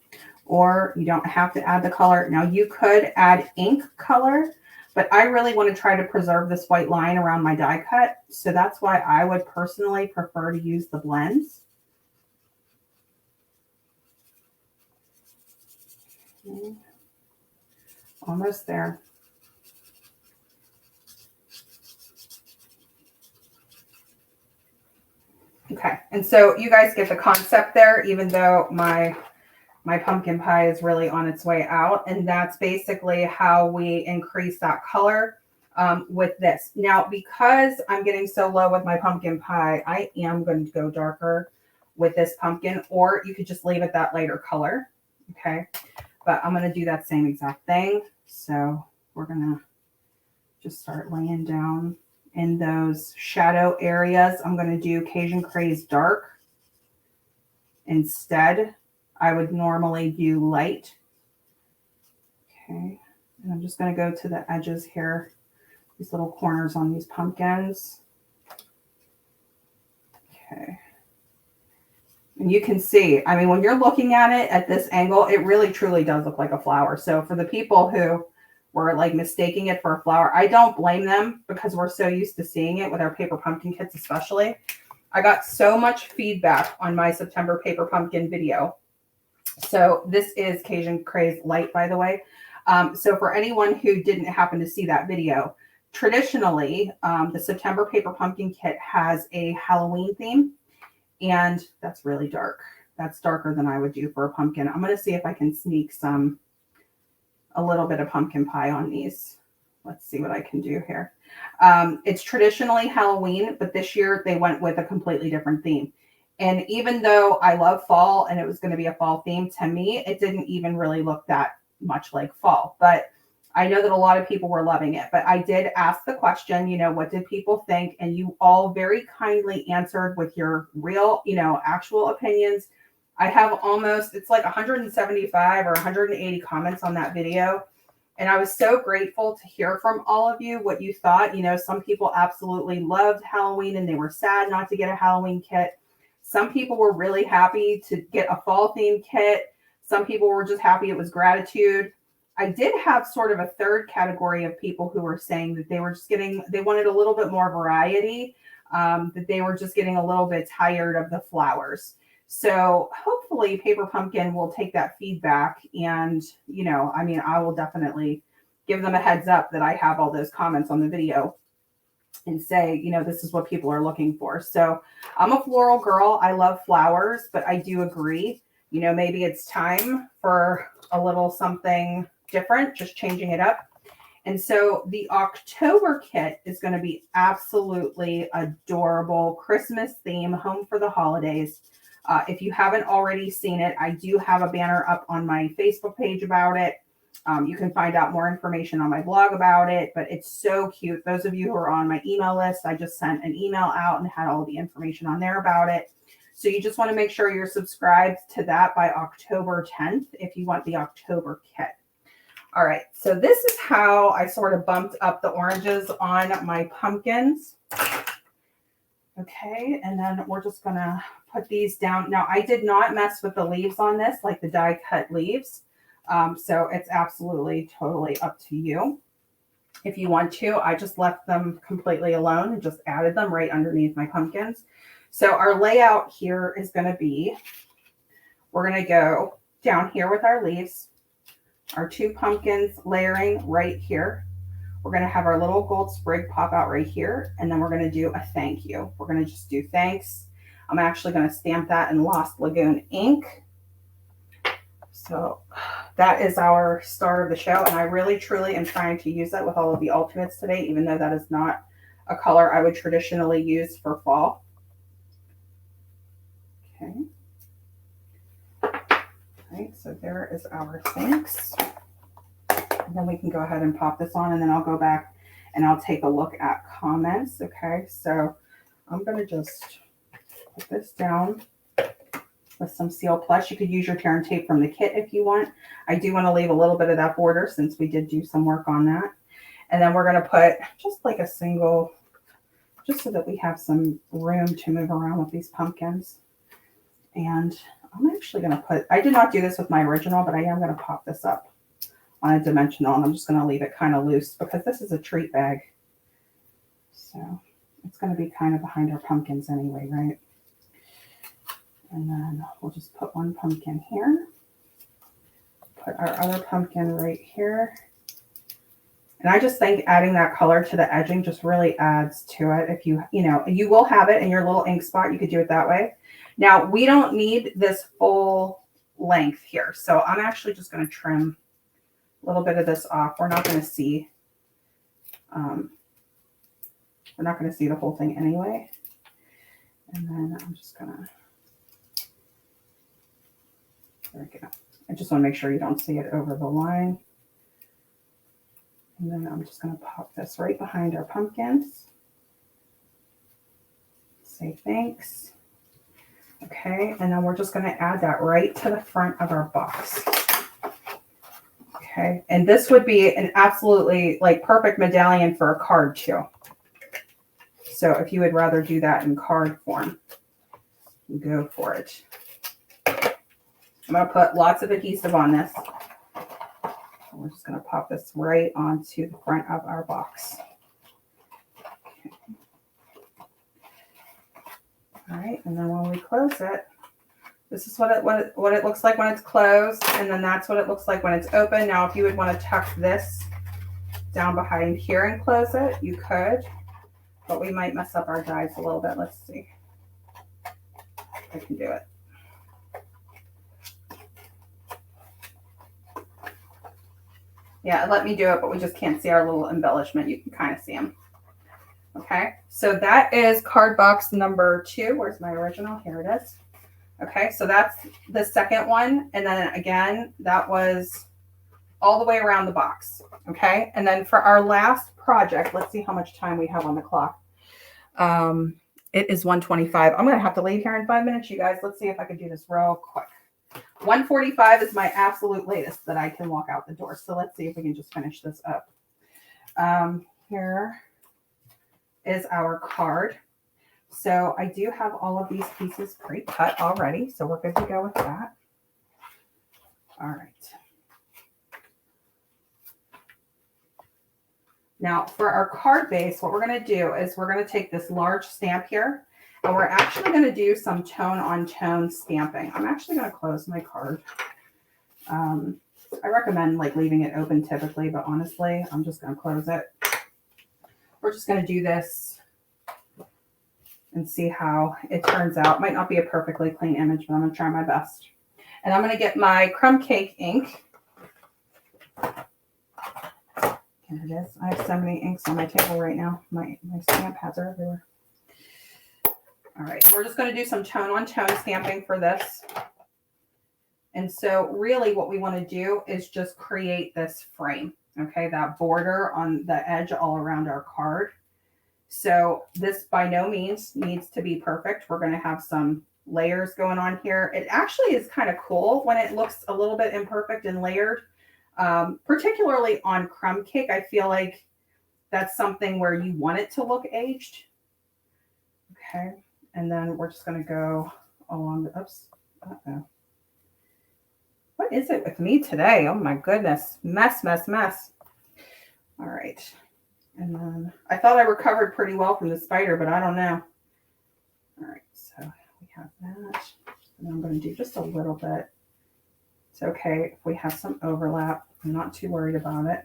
Or you don't have to add the color. Now you could add ink color, but I really want to try to preserve this white line around my die cut. So that's why I would personally prefer to use the blends. Okay. Almost there. Okay, and so you guys get the concept there, even though my pumpkin pie is really on its way out. And that's basically how we increase that color with this. Now, because I'm getting so low with my pumpkin pie, I am going to go darker with this pumpkin, or you could just leave it that lighter color. Okay, but I'm going to do that same exact thing. So we're going to just start laying down in those shadow areas. I'm going to do Cajun Craze Dark instead. I would normally do light. Okay, and I'm just going to go to the edges here, these little corners on these pumpkins. Okay. And you can see, I mean, when you're looking at it at this angle, it really truly does look like a flower. So for the people who were like mistaking it for a flower, I don't blame them, because we're so used to seeing it with our paper pumpkin kits especially. I got so much feedback on my September paper pumpkin video. So this is Cajun Craze Light, by the way. So for anyone who didn't happen to see that video, traditionally, the September paper pumpkin kit has a Halloween theme, and that's really dark. That's darker than I would do for a pumpkin. I'm going to see if I can sneak a little bit of pumpkin pie on these. Let's see what I can do here. It's traditionally Halloween, but this year they went with a completely different theme. And even though I love fall and it was going to be a fall theme, to me, it didn't even really look that much like fall. But I know that a lot of people were loving it. But I did ask the question, you know, what did people think? And you all very kindly answered with your real, you know, actual opinions. I have almost, it's like 175 or 180 comments on that video. And I was so grateful to hear from all of you what you thought. You know, some people absolutely loved Halloween and they were sad not to get a Halloween kit. Some people were really happy to get a fall themed kit. Some people were just happy it was gratitude. I did have sort of a third category of people who were saying that they were just they wanted a little bit more variety, that they were just getting a little bit tired of the flowers. So hopefully Paper Pumpkin will take that feedback, and, you know, I mean, I will definitely give them a heads up that I have all those comments on the video and say, you know, this is what people are looking for. So I'm a floral girl. I love flowers, but I do agree, you know, maybe it's time for a little something different, just changing it up. And so the October kit is going to be absolutely adorable. Christmas theme, home for the holidays. If you haven't already seen it, I do have a banner up on my Facebook page about it. You can find out more information on my blog about it, but it's so cute. Those of you who are on my email list, I just sent an email out and had all the information on there about it. So you just want to make sure you're subscribed to that by October 10th if you want the October kit. All right, so this is how I sort of bumped up the oranges on my pumpkins. Okay, and then we're just going to put these down. Now, I did not mess with the leaves on this, like the die cut leaves. So it's absolutely totally up to you. If you want to, I just left them completely alone and just added them right underneath my pumpkins. So our layout here is going to be, we're going to go down here with our leaves, our two pumpkins layering right here. We're going to have our little gold sprig pop out right here. And then we're going to do a thank you. We're going to just do thanks. I'm actually going to stamp that in Lost Lagoon ink. So that is our star of the show. And I really, truly am trying to use that with all of the alternates today, even though that is not a color I would traditionally use for fall. Okay. All right, so there is our thanks. And then we can go ahead and pop this on, and then I'll go back and I'll take a look at comments. Okay, so I'm going to just put this down with some Seal Plus. You could use your tear and tape from the kit if you want. I do want to leave a little bit of that border since we did do some work on that. And then we're going to put just like a single, just so that we have some room to move around with these pumpkins. And I'm actually going to put, I did not do this with my original, but I am going to pop this up on a dimensional, and I'm just going to leave it kind of loose because this is a treat bag. So it's going to be kind of behind our pumpkins anyway, right? And then we'll just put one pumpkin here. Put our other pumpkin right here. And I just think adding that color to the edging just really adds to it. If you know, you will have it in your little ink spot. You could do it that way. Now, we don't need this full length here. So I'm actually just going to trim a little bit of this off. We're not going to see, the whole thing anyway. And then I'm just going to, there we go. I just want to make sure you don't see it over the line. And then I'm just going to pop this right behind our pumpkins. Say thanks. Okay, and then we're just going to add that right to the front of our box. Okay, and this would be an absolutely like perfect medallion for a card too. So if you would rather do that in card form, go for it. I'm going to put lots of adhesive on this. We're just going to pop this right onto the front of our box. Okay. All right, and then when we close it, this is what it looks like when it's closed, and then that's what it looks like when it's open. Now, if you would want to tuck this down behind here and close it, you could, but we might mess up our dies a little bit. Let's see if I can do it. Yeah, let me do it, but we just can't see our little embellishment. You can kind of see them. Okay, so that is card box number 2. Where's my original? Here it is. Okay, so that's the second one. And then again, that was all the way around the box. Okay, and then for our last project, let's see how much time we have on the clock. It is 1:25. I'm going to have to leave here in 5 minutes, you guys. Let's see if I can do this real quick. 1:45 is my absolute latest that I can walk out the door. So let's see if we can just finish this up. Here is our card. So I do have all of these pieces pre-cut already. So we're good to go with that. All right. Now for our card base, what we're going to do is we're going to take this large stamp here. And we're actually going to do some tone on tone stamping. I'm actually going to close my card. I recommend like leaving it open typically, but honestly, I'm just going to close it. We're just going to do this and see how it turns out. Might not be a perfectly clean image, but I'm going to try my best. And I'm going to get my crumb cake ink. Here it is. I have so many inks on my table right now. My stamp pads are everywhere. All right, we're just going to do some tone on tone stamping for this. And so really what we want to do is just create this frame, okay, that border on the edge all around our card. So this by no means needs to be perfect. We're going to have some layers going on here. It actually is kind of cool when it looks a little bit imperfect and layered, particularly on crumb cake. I feel like that's something where you want it to look aged. Okay. And then we're just going to go along the, oops, uh-oh. What is it with me today? Oh my goodness. Mess, mess, mess. All right. And then I thought I recovered pretty well from the spider, but I don't know. All right. So we have that. And I'm going to do just a little bit. It's okay if we have some overlap. I'm not too worried about it.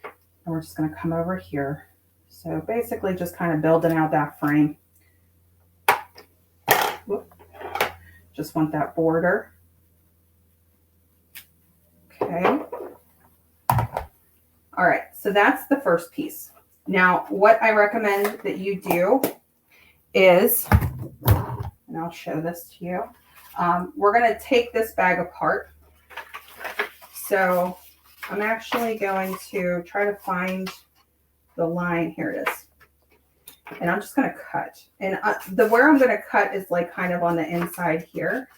And we're just going to come over here. So basically just kind of building out that frame. Whoop. Just want that border. Okay. All right, so that's the first piece. Now, what I recommend that you do is, and I'll show this to you, we're going to take this bag apart. So I'm actually going to try to find the line. Here it is. And I'm just going to cut. And where I'm going to cut is like kind of on the inside here,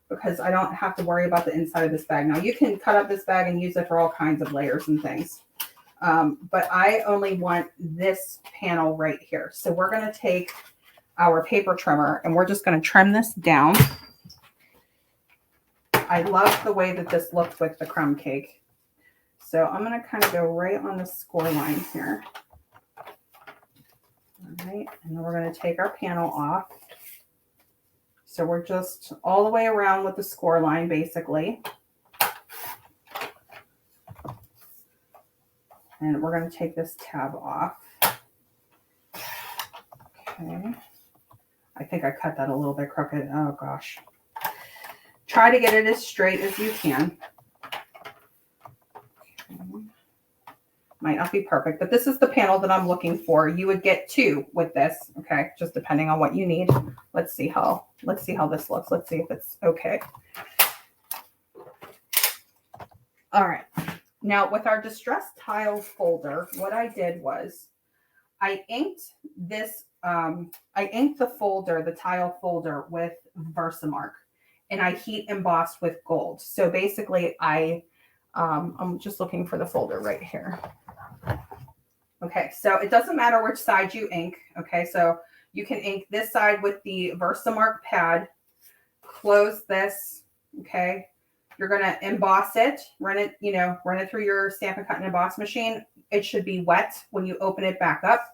because I don't have to worry about the inside of this bag. Now you can cut up this bag and use it for all kinds of layers and things. But I only want this panel right here. So we're going to take our paper trimmer, and we're just going to trim this down. I love the way that this looks with the crumb cake. So I'm going to kind of go right on the score line here. All right, and then we're going to take our panel off. So we're just all the way around with the score line, basically. And we're going to take this tab off. Okay. I think I cut that a little bit crooked. Oh, gosh. Try to get it as straight as you can. Okay. Might not be perfect, but this is the panel that I'm looking for. You would get 2 with this, okay? Just depending on what you need. Let's see how this looks. Let's see if it's okay. All right. Now with our distress tile folder, what I did was I inked this. I inked the folder, the tile folder, with Versamark, and I heat embossed with gold. So basically, I'm just looking for the folder right here. Okay, so it doesn't matter which side you ink. Okay, so you can ink this side with the Versamark pad, close this. Okay, you're going to emboss it, run it through your Stampin' Cut and Emboss machine. It should be wet when you open it back up.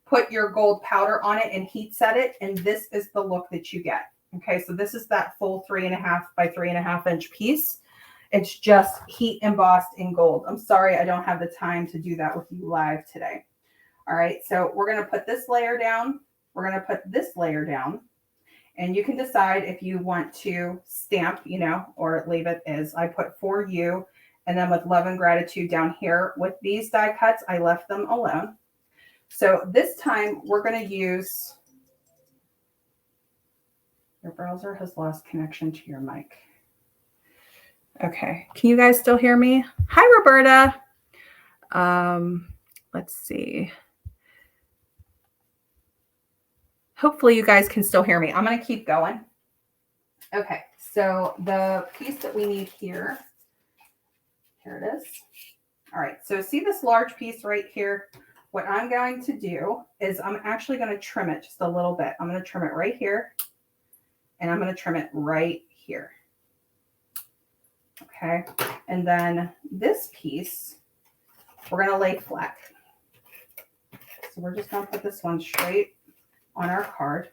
Put your gold powder on it and heat set it, and this is the look that you get. Okay, so this is that full 3.5 by 3.5 inch piece. It's just heat embossed in gold. I'm sorry I don't have the time to do that with you live today. All right, so we're going to put this layer down. We're going to put this layer down. And you can decide if you want to stamp, or leave it as I put for you. And then with love and gratitude down here. With these die cuts, I left them alone. So this time we're going to use, your browser has lost connection to your mic. Okay, can you guys still hear me? Hi, Roberta. Let's see. Hopefully you guys can still hear me. I'm going to keep going. Okay, so the piece that we need here it is. All right, so see this large piece right here? What I'm going to do is I'm actually going to trim it just a little bit. I'm going to trim it right here, and I'm going to trim it right here. Okay, and then this piece, we're going to lay flat. So we're just going to put this one straight on our card.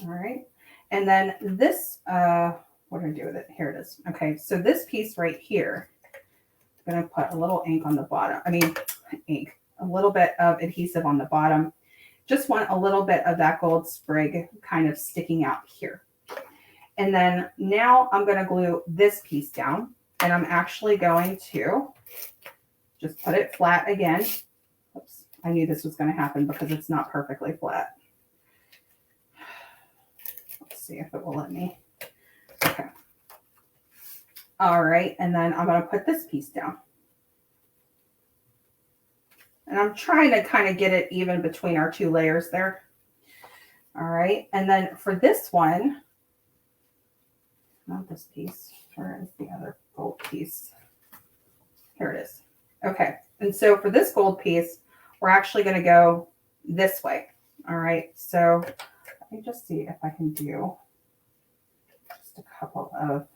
All right, and then this, what do I do with it? Here it is. Okay, so this piece right here, I'm going to put a little ink on the bottom. A little bit of adhesive on the bottom. Just want a little bit of that gold sprig kind of sticking out here. And then now I'm going to glue this piece down, and I'm actually going to just put it flat again. Oops, I knew this was going to happen because it's not perfectly flat. Let's see if it will let me. Okay. All right, and then I'm going to put this piece down. And I'm trying to kind of get it even between our 2 layers there. All right, and then for this one, not this piece, where is the other gold piece? Here it is. Okay, and so for this gold piece, we're actually going to go this way. All right, so let me just see if I can do just a couple of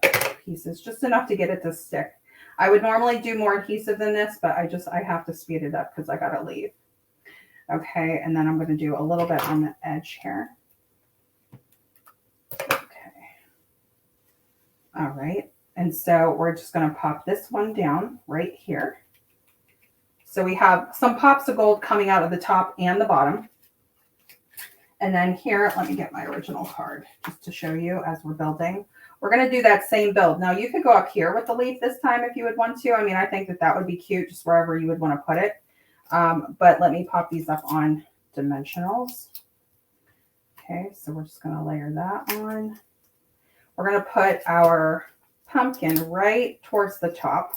pieces, just enough to get it to stick. I would normally do more adhesive than this, but I have to speed it up because I got to leave. Okay, and then I'm going to do a little bit on the edge here. Okay. All right, and so we're just going to pop this one down right here. So we have some pops of gold coming out of the top and the bottom. And then here, let me get my original card just to show you as we're building. We're going to do that same build. Now you could go up here with the leaf this time if you would want to. I mean, I think that would be cute just wherever you would want to put it. But let me pop these up on dimensionals. Okay, so we're just going to layer that on. We're going to put our pumpkin right towards the top.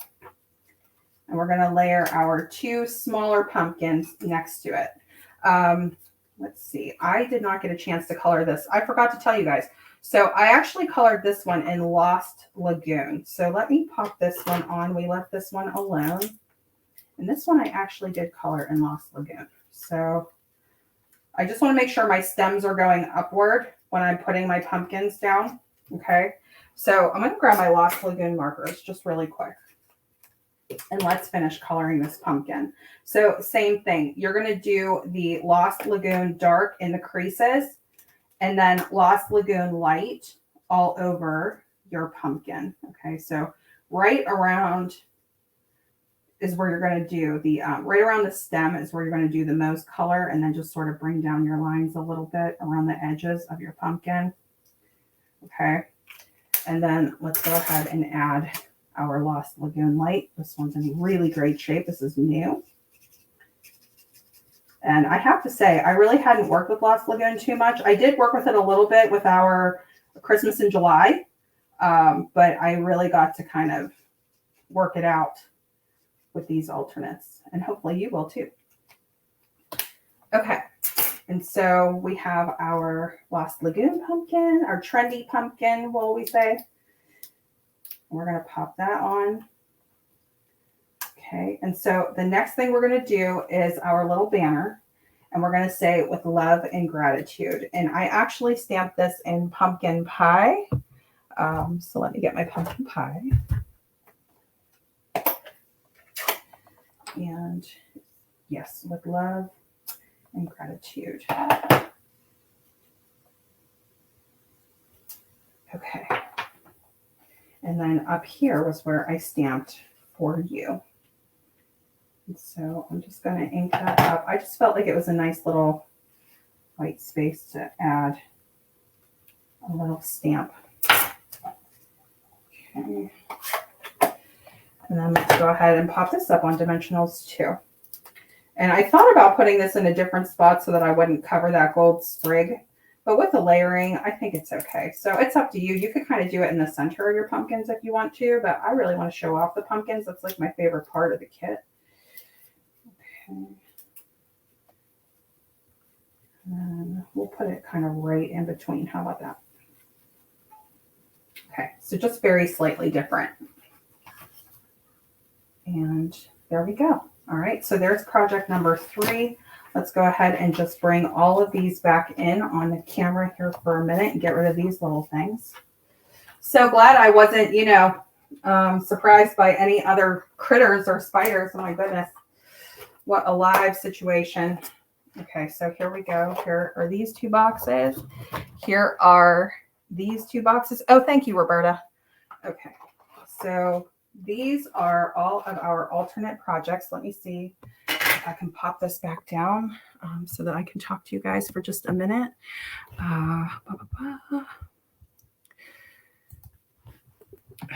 And we're going to layer our 2 smaller pumpkins next to it. Let's see. I did not get a chance to color this. I forgot to tell you guys. So I actually colored this one in Lost Lagoon. So let me pop this one on. We left this one alone. And this one I actually did color in Lost Lagoon. So I just want to make sure my stems are going upward when I'm putting my pumpkins down. Okay. So I'm going to grab my Lost Lagoon markers just really quick. And let's finish coloring this pumpkin. So same thing. You're going to do the Lost Lagoon dark in the creases and then Lost Lagoon light all over your pumpkin. Okay. So right around is where you're going to do the, right around the stem is where you're going to do the most color, and then just sort of bring down your lines a little bit around the edges of your pumpkin. Okay. And then let's go ahead and add our Lost Lagoon light. This one's in really great shape. This is new. And I have to say, I really hadn't worked with Lost Lagoon too much. I did work with it a little bit with our Christmas in July, but I really got to kind of work it out with these alternates, and hopefully you will too. Okay, and so we have our Lost Lagoon pumpkin, our trendy pumpkin, will we say. We're going to pop that on. Okay, and so the next thing we're going to do is our little banner, and we're going to say with love and gratitude. And I actually stamped this in pumpkin pie. So let me get my pumpkin pie. And yes, with love and gratitude. Okay. And then up here was where I stamped for you. And so I'm just going to ink that up. I just felt like it was a nice little white space to add a little stamp. Okay. And then let's go ahead and pop this up on dimensionals too. And I thought about putting this in a different spot so that I wouldn't cover that gold sprig. But with the layering, I think it's okay. So it's up to you. You could kind of do it in the center of your pumpkins if you want to, but I really want to show off the pumpkins. That's like my favorite part of the kit. Okay. And we'll put it kind of right in between. How about that? Okay, so just very slightly different. And there we go. All right, so there's project number 3. Let's go ahead and just bring all of these back in on the camera here for a minute and get rid of these little things. So glad I wasn't, surprised by any other critters or spiders. Oh my goodness, what a live situation. Okay, so here we go. Here are these 2 boxes. Here are these 2 boxes. Oh, thank you, Roberta. Okay, so these are all of our alternate projects. Let me see if I can pop this back down so that I can talk to you guys for just a minute.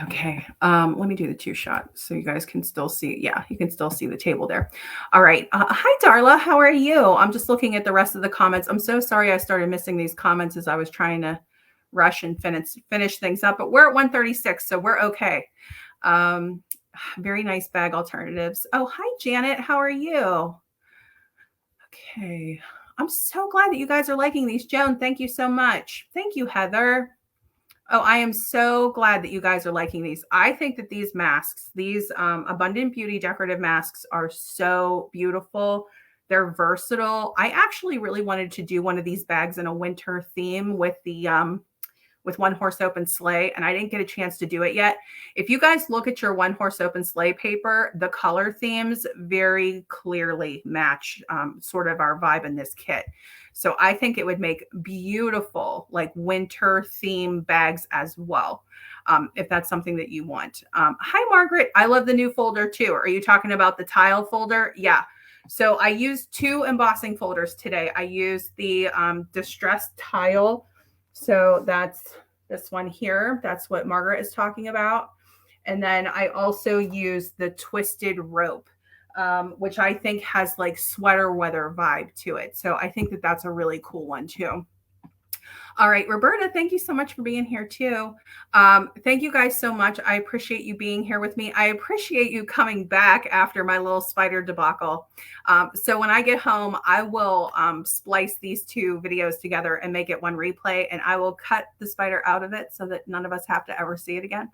Okay, let me do the 2-shot so you guys can still see. Yeah, you can still see the table there. All right. Hi, Darla. How are you? I'm just looking at the rest of the comments. I'm so sorry I started missing these comments as I was trying to rush and finish things up, but we're at 136, so we're okay. Very nice bag alternatives. Oh, hi, Janet. How are you? Okay. I'm so glad that you guys are liking these. Joan, thank you so much. Thank you, Heather. Oh, I am so glad that you guys are liking these. I think that these masks, these Abundant Beauty Decorative Masks are so beautiful. They're versatile. I actually really wanted to do one of these bags in a winter theme with the with One Horse Open Sleigh, and I didn't get a chance to do it yet. If you guys look at your One Horse Open Sleigh paper, the color themes very clearly match sort of our vibe in this kit. So I think it would make beautiful like winter theme bags as well, if that's something that you want. Hi, Margaret. I love the new folder too. Are you talking about the tile folder? Yeah. So I used 2 embossing folders today. I used the distressed tile. So that's this one here. That's what Margaret is talking about. And then I also use the twisted rope, which I think has like sweater weather vibe to it. So I think that that's a really cool one too. All right, Roberta, thank you so much for being here too. Thank you guys so much. I appreciate you being here with me. I appreciate you coming back after my little spider debacle. So when I get home, I will splice these 2 videos together and make it one replay, and I will cut the spider out of it so that none of us have to ever see it again.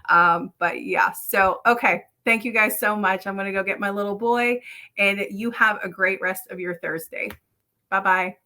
But yeah, so, okay. Thank you guys so much. I'm going to go get my little boy, and you have a great rest of your Thursday. Bye-bye.